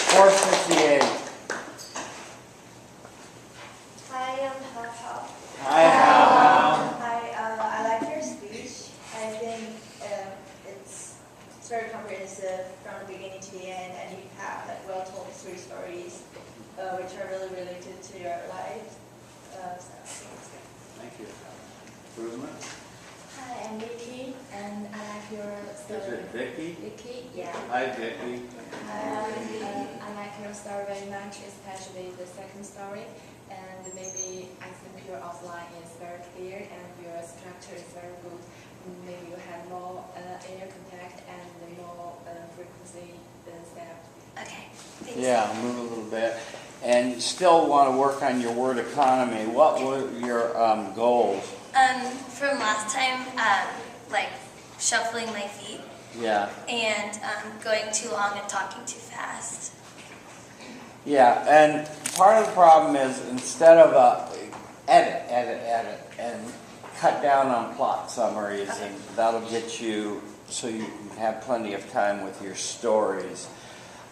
458. Hi, I'm Hao. Hi, Hao. I like your speech. I think it's very comprehensive from the beginning to the end, and you have like well-told 3 stories, which are really related to your life. So I think it's good. Thank you. Improvement? Hi, I'm Vicky, and I like your story. Is it Vicky? Vicky, yeah. Hi, Vicky. I like your story very much, especially the second story. And maybe I think your outline is very clear and your structure is very good. Maybe you have more air contact and more frequency step. Okay, thanks. Yeah, move a little bit. And you still want to work on your word economy. What were your goals? From last time, like shuffling my feet. Yeah. And going too long and talking too fast. Yeah, and part of the problem is instead of edit, and cut down on plot summaries, and that'll get you so you can have plenty of time with your stories.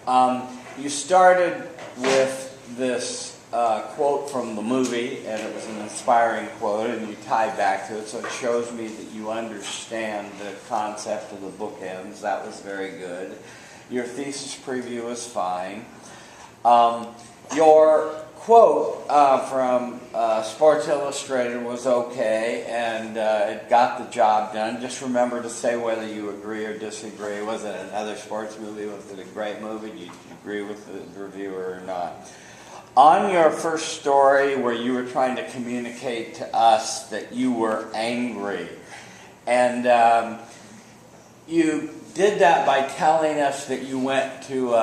You started with this quote from the movie, and it was an inspiring quote, and you tied back to it, so it shows me that you understand the concept of the bookends. That was very good. Your thesis preview was fine. Your quote from Sports Illustrated was okay, and it got the job done. Just remember to say whether you agree or disagree. Was it another sports movie? Was it a great movie? Did you agree with the reviewer or not? On your first story, where you were trying to communicate to us that you were angry, and you did that by telling us that you went to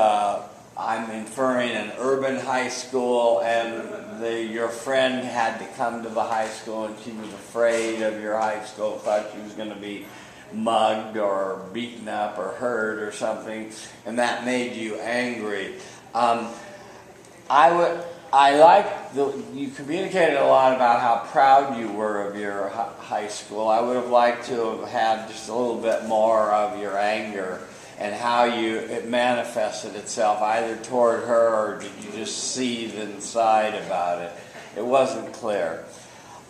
I'm inferring an urban high school, and your friend had to come to the high school, and she was afraid of your high school, thought she was going to be mugged or beaten up or hurt or something, and that made you angry. You communicated a lot about how proud you were of your high school. I would have liked to have had just a little bit more of your anger and how it manifested itself, either toward her or did you just seethe inside about it? It wasn't clear.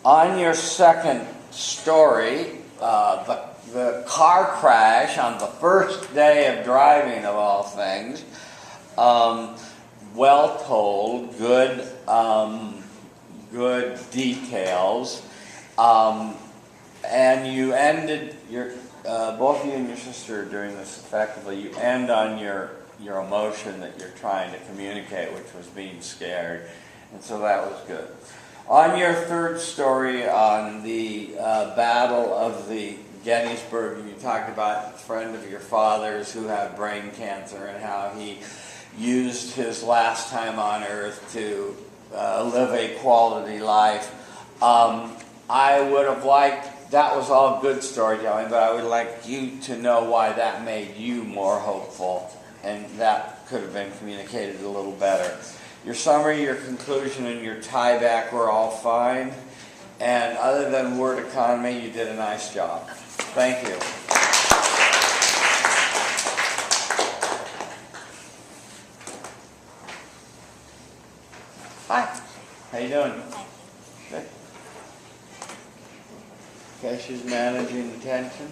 On your second story, the car crash on the first day of driving, of all things, well told, good, good details, and you ended both you and your sister are doing this effectively. You end on your emotion that you're trying to communicate, which was being scared, and so that was good. On your third story, on the Battle of the Gettysburg, you talked about a friend of your father's who had brain cancer and how he used his last time on Earth to live a quality life. I would have liked, that was all good storytelling, but I would like you to know why that made you more hopeful, and that could have been communicated a little better. Your summary, your conclusion, and your tie back were all fine. And other than word economy, you did a nice job. Thank you. Hi. How you doing? Good. Okay, she's managing the tension.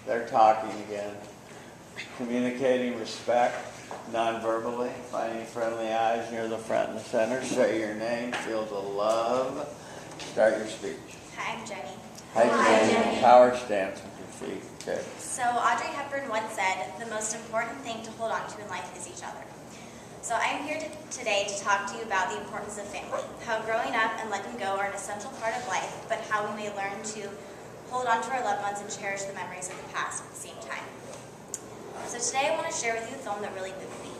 They're talking again. Communicating respect. Non-verbally, finding friendly eyes near the front and the center. Say your name, feel the love. Start your speech. Hi, I'm Jenny. Hi, Jenny. Power stance with your feet. Good. So Audrey Hepburn once said, the most important thing to hold on to in life is each other. So I'm here today to talk to you about the importance of family, how growing up and letting go are an essential part of life, but how we may learn to hold on to our loved ones and cherish the memories of the past at the same time. So today I want to share with you a film that really moved me.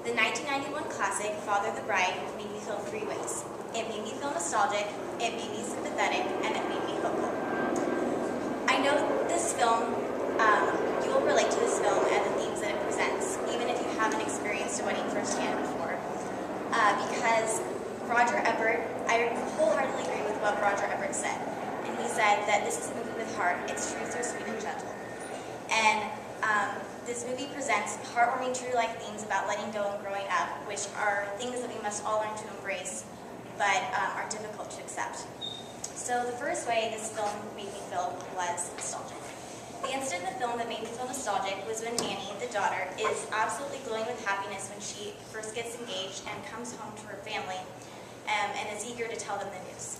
The 1991 classic, Father the Bride, made me feel three ways. It made me feel nostalgic, it made me sympathetic, and it made me hopeful. I know this film, you will relate to this film and the themes that it presents, even if you haven't experienced a wedding firsthand before. Because Roger Ebert, I wholeheartedly agree with what Roger Ebert said. And he said that this is a movie with heart, its truths are sweet and gentle. And this movie presents heartwarming, true-to-life themes about letting go and growing up, which are things that we must all learn to embrace, but are difficult to accept. So the first way this film made me feel was nostalgic. The instant in the film that made me feel nostalgic was when Annie, the daughter, is absolutely glowing with happiness when she first gets engaged and comes home to her family and is eager to tell them the news.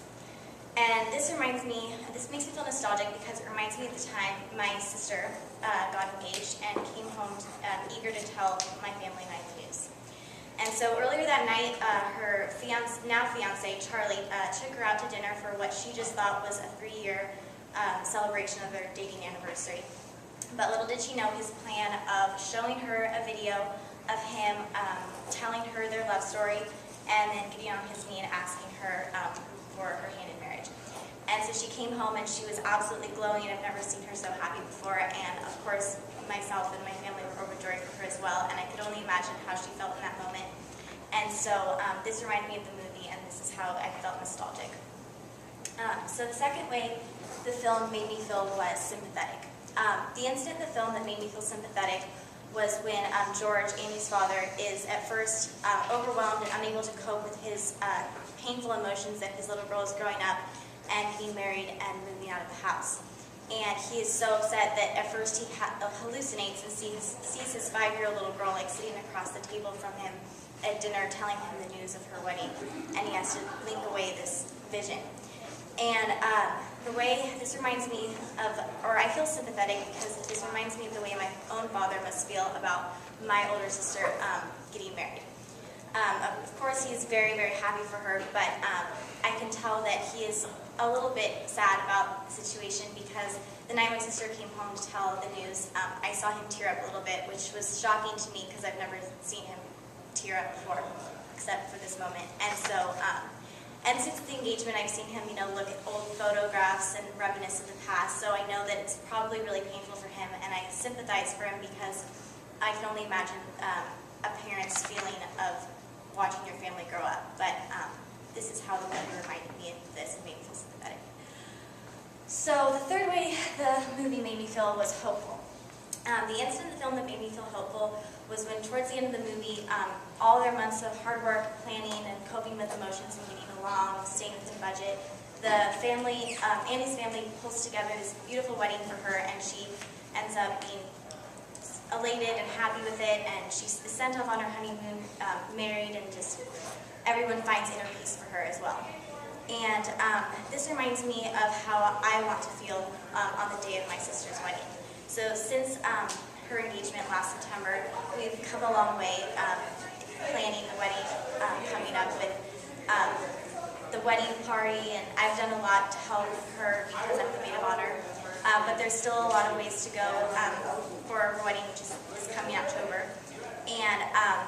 And this makes me feel nostalgic because it reminds me of the time my sister got engaged and came home eager to tell my family and I the news. And so earlier that night, her now fiance, Charlie, took her out to dinner for what she just thought was a 3-year celebration of their dating anniversary. But little did she know his plan of showing her a video of him telling her their love story and then getting on his knee and asking her for her hand in marriage. And so she came home and she was absolutely glowing. I've never seen her so happy before. And of course, myself and my family were overjoyed for her as well. And I could only imagine how she felt in that moment. And so this reminded me of the movie, and this is how I felt nostalgic. So the second way the film made me feel was sympathetic. The instant in the film that made me feel sympathetic was when George, Amy's father, is at first overwhelmed and unable to cope with his painful emotions that his little girl is growing up and getting married and moving out of the house. And he is so upset that at first he hallucinates and sees his 5-year-old little girl like sitting across the table from him at dinner telling him the news of her wedding, and he has to blink away this vision. And the way this reminds me of, or I feel sympathetic because this reminds me of the way my own father must feel about my older sister getting married. Of course, he's very, very happy for her, but I can tell that he is a little bit sad about the situation because the night my sister came home to tell the news, I saw him tear up a little bit, which was shocking to me because I've never seen him tear up before, except for this moment. And so, and since the engagement, I've seen him, look at old photographs and reminisce of the past. So I know that it's probably really painful for him, and I sympathize for him because I can only imagine a parent's feeling of watching your family grow up. But this is how the movie reminded me of this and made me feel sympathetic. So the third way the movie made me feel was hopeful. The instant in the film that made me feel hopeful was when towards the end of the movie, all their months of hard work, planning, and coping with emotions and getting along, staying within budget, the family, Annie's family pulls together this beautiful wedding for her, and she ends up being elated and happy with it, and she's sent off on her honeymoon, married, and just everyone finds inner peace for her as well. And this reminds me of how I want to feel on the day of my sister's wedding. So since her engagement last September, we've come a long way planning the wedding coming up with the wedding party, and I've done a lot to help her because I'm the maid of honor. But there's still a lot of ways to go for her wedding, which is coming October. And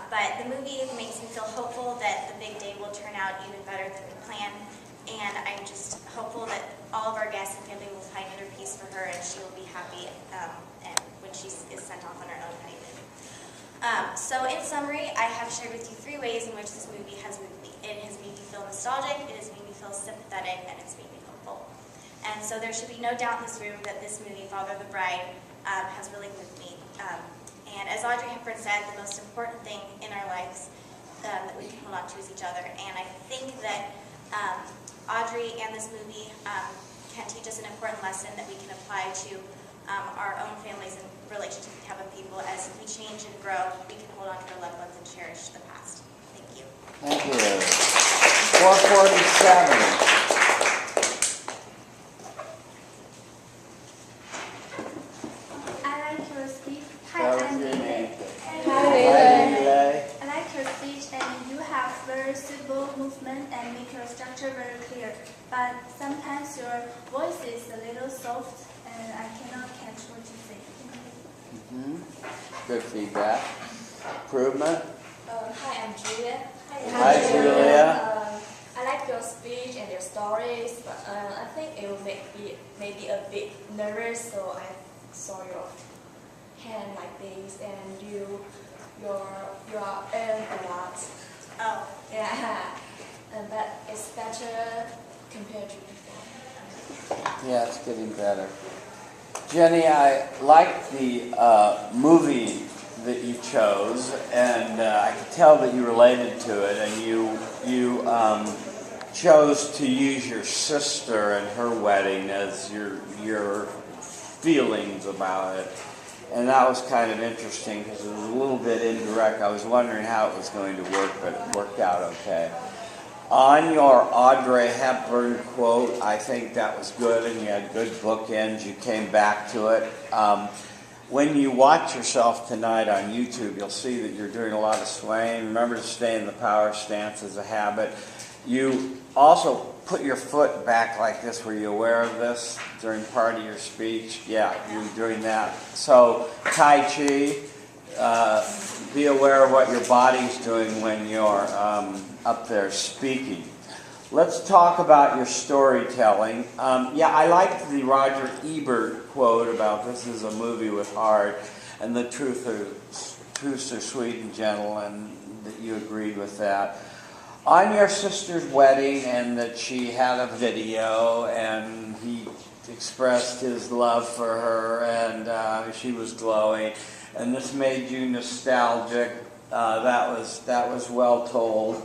but the movie makes me feel hopeful that the big day will turn out even better than we planned. And I'm just hopeful that all of our guests and family will find inner peace for her, and she will be happy and when she is sent off on her own honeymoon. So in summary, I have shared with you 3 ways in which this movie has moved me. It has made me feel nostalgic, it has made me feel sympathetic, and it's made me hopeful. And so there should be no doubt in this room that this movie, Father of the Bride, has really moved me. And as Audrey Hepburn said, the most important thing in our lives that we can hold on to is each other. And I think that Audrey and this movie can teach us an important lesson that we can apply to our own families and relationships we have with people. As we change and grow, we can hold on to our loved ones and cherish the past. Thank you. Thank you. 447. I like your speech. That Hi, was I'm your name. Hi, I like your speech, and you have very suitable movement and make your structure very clear. But sometimes your voice is a little soft, and I cannot catch what you say. Good feedback. Improvement. Hi, I'm Julia. Hi, Julia. I like your speech and your stories, but I think it will make me maybe a bit nervous. So I saw your hand like this, and you are a lot. Oh. Yeah, but it's better compared to before. Yeah, it's getting better. Jenny, I like the movie that you chose, and I could tell that you related to it, and you chose to use your sister and her wedding as your feelings about it. And that was kind of interesting because it was a little bit indirect. I was wondering how it was going to work, but it worked out okay. On your Audrey Hepburn quote, I think that was good, and you had good bookends. You came back to it. When you watch yourself tonight on YouTube, you'll see that you're doing a lot of swaying. Remember to stay in the power stance as a habit. You also put your foot back like this. Were you aware of this during part of your speech? Yeah, you were doing that. So, Tai Chi, be aware of what your body's doing when you're up there speaking. Let's talk about your storytelling. I liked the Roger Ebert quote about this is a movie with heart, and the truths are sweet and gentle, and that you agreed with that. On your sister's wedding, and that she had a video, and he expressed his love for her, and she was glowing, and this made you nostalgic. That was well told.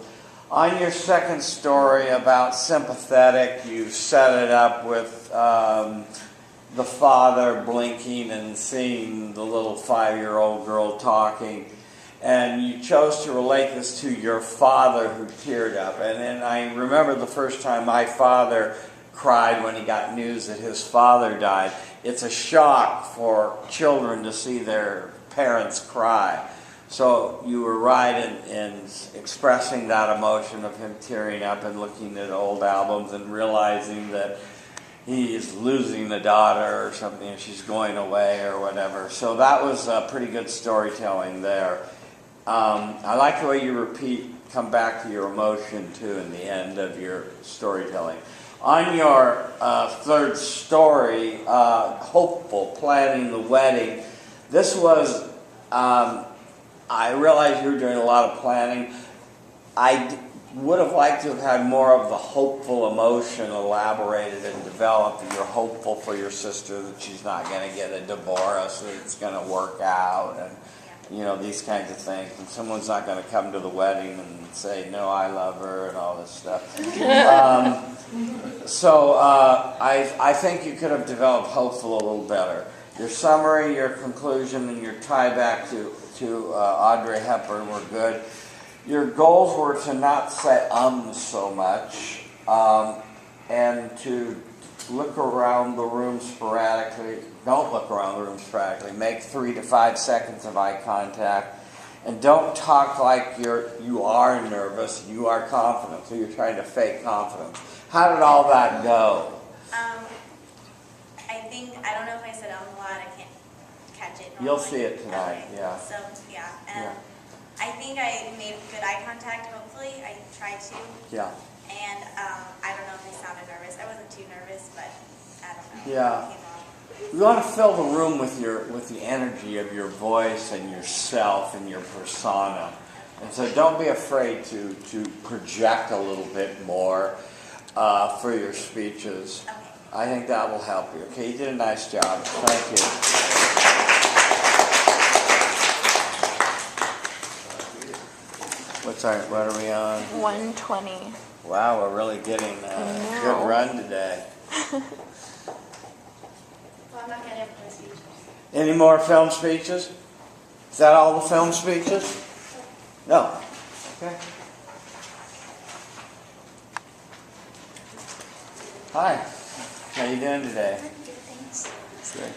On your second story about sympathetic, you set it up with the father blinking and seeing the little 5-year-old girl talking. And you chose to relate this to your father who teared up. And then I remember the first time my father cried when he got news that his father died. It's a shock for children to see their parents cry. So you were right in expressing that emotion of him tearing up and looking at old albums and realizing that he is losing a daughter or something and she's going away or whatever. So that was pretty good storytelling there. I like the way you come back to your emotion too in the end of your storytelling. On your third story, hopeful, planning the wedding, this was... I realize you were doing a lot of planning. I would have liked to have had more of the hopeful emotion elaborated and developed. That you're hopeful for your sister that she's not going to get a divorce, that it's going to work out, and these kinds of things. And someone's not going to come to the wedding and say, "No, I love her," and all this stuff. I think you could have developed hopeful a little better. Your summary, your conclusion, and your tie back to Audrey Hepburn were good. Your goals were to not say so much, and to look around the room sporadically. Don't look around the room sporadically. Make 3 to 5 seconds of eye contact. And don't talk like you are nervous, you are confident, so you're trying to fake confidence. How did all that go? I don't know if I said a lot, I can't catch it normally. You'll see it tonight, okay. yeah. So, yeah. I think I made good eye contact, hopefully. I tried to. Yeah. And I don't know if I sounded nervous. I wasn't too nervous, but I don't know. Yeah. We want to fill the room with the energy of your voice and yourself and your persona. And so don't be afraid to project a little bit more for your speeches. Okay. I think that will help you. Okay, you did a nice job. Thank you. What are we on? 120. Wow, we're really getting a good run today. Any more film speeches? Is that all the film speeches? No. Okay. Hi. How you doing today? Good.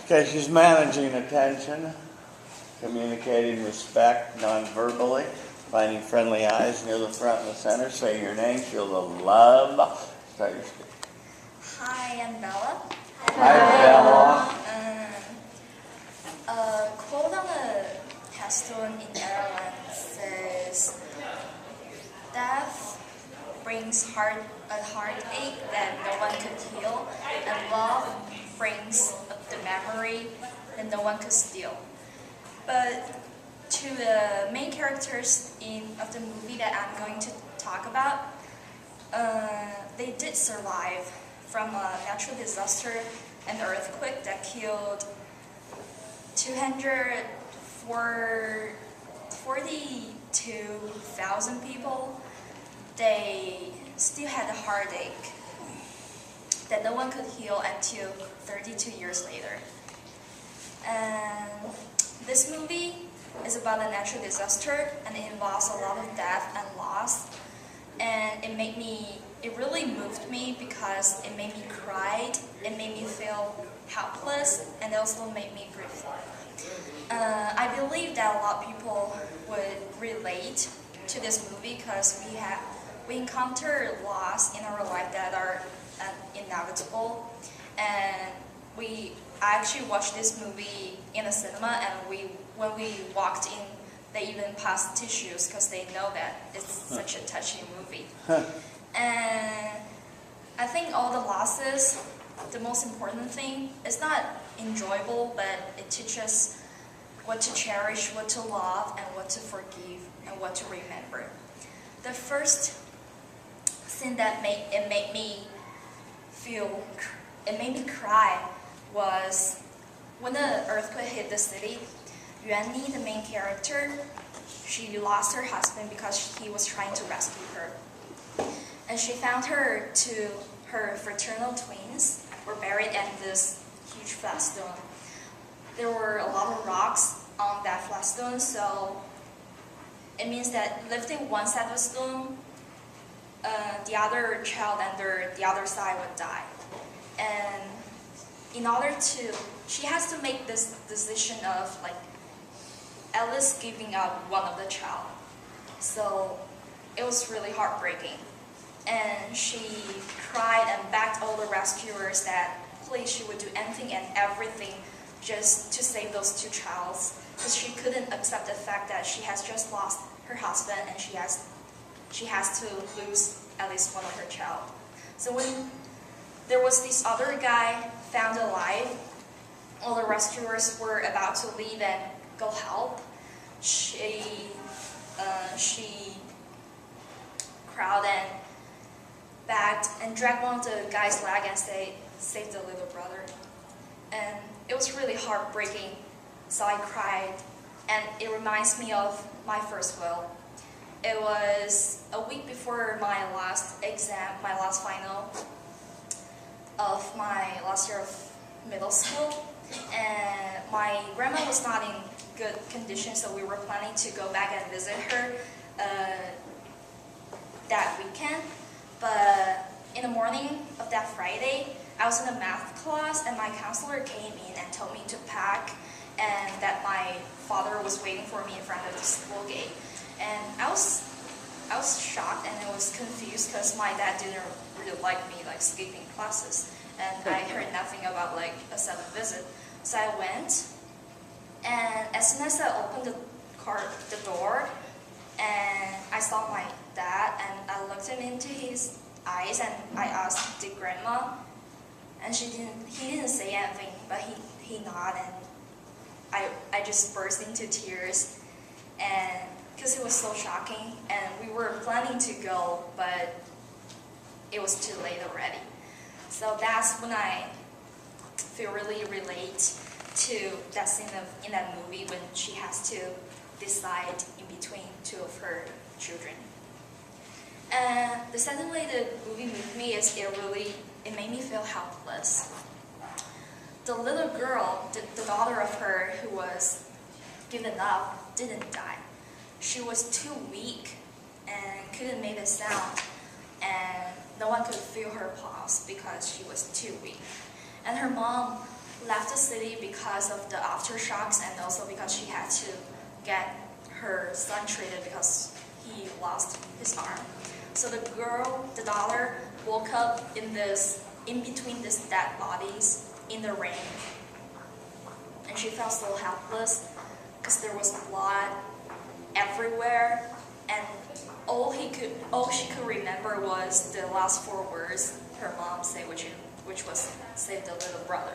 Okay, she's managing attention, communicating respect non-verbally, finding friendly eyes near the front and the center, saying your name, feel the love. Start your speech. Hi, I'm Bella. Hi, Bella. A quote on the headstone in Ireland says, "Death brings a heartache that no one could heal, and love brings up the memory that no one could steal." But to the main characters of the movie that I'm going to talk about, they did survive from a natural disaster, an earthquake that killed 242,000 people. They still had a heartache that no one could heal until 32 years later. And this movie is about a natural disaster, and it involves a lot of death and loss. And it really moved me because it made me cry, it made me feel helpless, and it also made me grateful. I believe that a lot of people would relate to this movie because we encounter loss in our life that are inevitable. And I actually watched this movie in a cinema, and when we walked in, they even passed tissues because they know that it's such a touching movie. And I think all the losses, the most important thing, it's not enjoyable, but it teaches what to cherish, what to love, and what to forgive, and what to remember. The first thing that made me cry was when the earthquake hit the city. Yuan Ni, the main character, she lost her husband because he was trying to rescue her. And she found her fraternal twins were buried in this huge flagstone. There were a lot of rocks on that flagstone, so it means that lifting one side of the stone, the other child under the other side would die. And she has to make this decision of at least giving up one of the child. So it was really heartbreaking. And she cried and begged all the rescuers that please she would do anything and everything just to save those two childs, because she couldn't accept the fact that she has just lost her husband and she has to lose at least one of her child. So when there was this other guy found alive, all the rescuers were about to leave and go help. She cried and begged and dragged one of the guy's leg and saved the little brother. And it was really heartbreaking, so I cried. And it reminds me of my first will. It was a week before my last exam, my last final of my last year of middle school, and my grandma was not in good condition, so we were planning to go back and visit her that weekend. But in the morning of that Friday, I was in a math class, and my counselor came in and told me to pack, and that my father was waiting for me in front of the school gate. And I was shocked and I was confused because my dad didn't really like me like skipping classes, and I heard nothing about like a sudden visit. So I went, and as soon as I opened the door, and I saw my dad, and I looked him into his eyes, and I asked, "Did grandma?" And he didn't say anything, but he nodded, and I just burst into tears, and because it was so shocking, and we were planning to go, but it was too late already. So that's when I feel really relate to that scene in that movie when she has to decide in between two of her children. And the second way the movie moved me is it made me feel helpless. The little girl, the daughter of her who was given up, didn't die. She was too weak and couldn't make a sound, and no one could feel her pulse because she was too weak. And her mom left the city because of the aftershocks, and also because she had to get her son treated because he lost his arm. So the daughter, woke up in between these dead bodies in the rain, and she felt so helpless because there was blood everywhere, and all she could remember was the last 4 words her mom said, which was "save the little brother."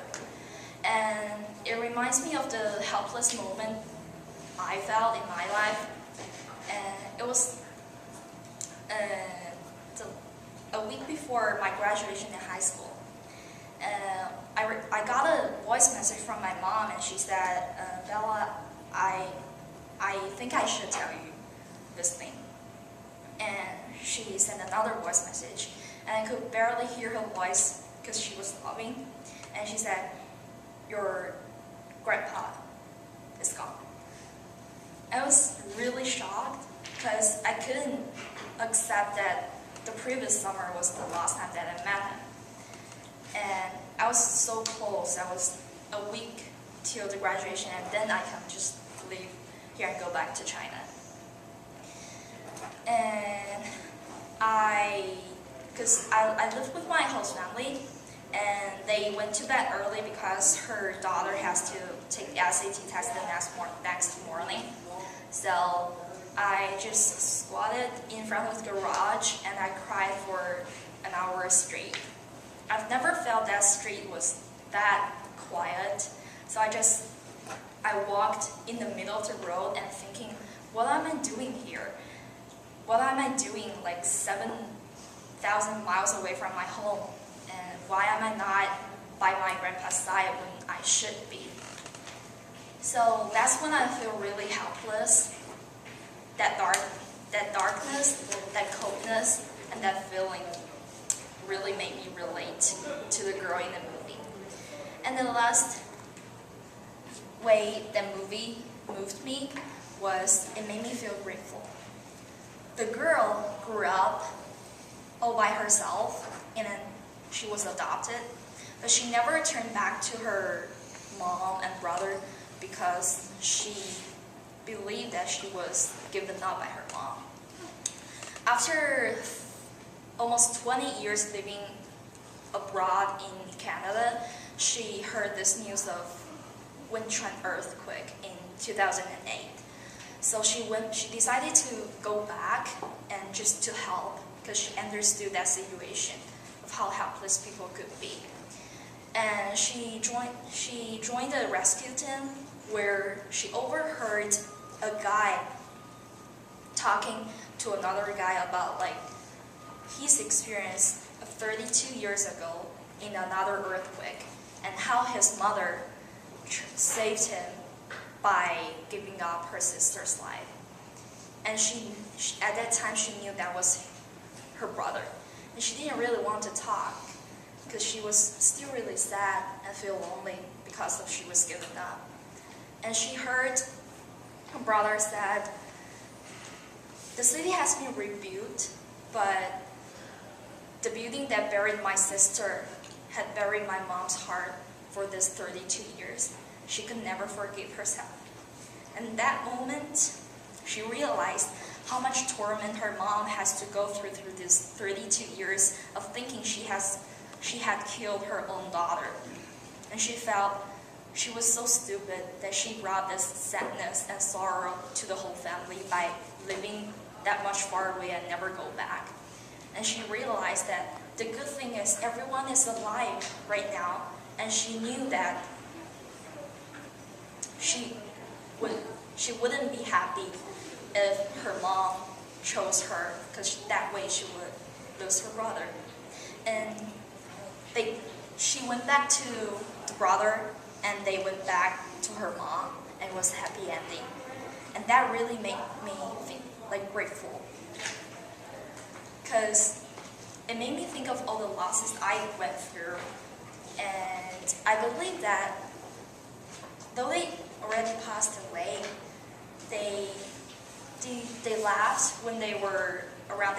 And it reminds me of the helpless moment I felt in my life, and it was a week before my graduation in high school. I got a voice message from my mom, and she said, "Bella, I think I should tell you this thing." And she sent another voice message, and I could barely hear her voice because she was sobbing. And she said, "Your grandpa is gone." I was really shocked because I couldn't accept that the previous summer was the last time that I met him. And I was so close. I was a week till the graduation, and then I can just leave here and go back to China. And because I lived with my host family, and they went to bed early because her daughter has to take the SAT test the next morning. So I just squatted in front of the garage, and I cried for an hour straight. I've never felt that street was that quiet. So I walked in the middle of the road and thinking, what am I doing here? What am I doing like 7,000 miles away from my home? And why am I not by my grandpa's side when I should be? So that's when I feel really helpless. That darkness, that coldness, and that feeling really made me relate to the girl in the movie. And the last way the movie moved me was it made me feel grateful. The girl grew up all by herself, and she was adopted, but she never turned back to her mom and brother because she believed that she was given up by her mom. After almost 20 years living abroad in Canada, she heard this news of Wenchuan earthquake in 2008. So she decided to go back and just to help because she understood that situation of how helpless people could be. And she joined a rescue team where she overheard a guy talking to another guy about like his experience of 32 years ago in another earthquake and how his mother saved him by giving up her sister's life. And she at that time she knew that was her brother, and she didn't really want to talk. because she was still really sad and feel lonely because of she was given up. And she heard her brother said, the city has been rebuilt, but the building that buried my sister had buried my mom's heart for this 32 years. She could never forgive herself. And that moment, she realized how much torment her mom has to go through these 32 years of thinking she had killed her own daughter. And she felt she was so stupid that she brought this sadness and sorrow to the whole family by living that much far away and never go back. And she realized that the good thing is everyone is alive right now, and she knew that she wouldn't be happy if her mom chose her, because that way she would lose her brother. And she went back to the brother, and they went back to her mom, and it was a happy ending. And that really made me feel like grateful, because it made me think of all the losses I went through. And I believe that though they already passed away, they laughed when they were around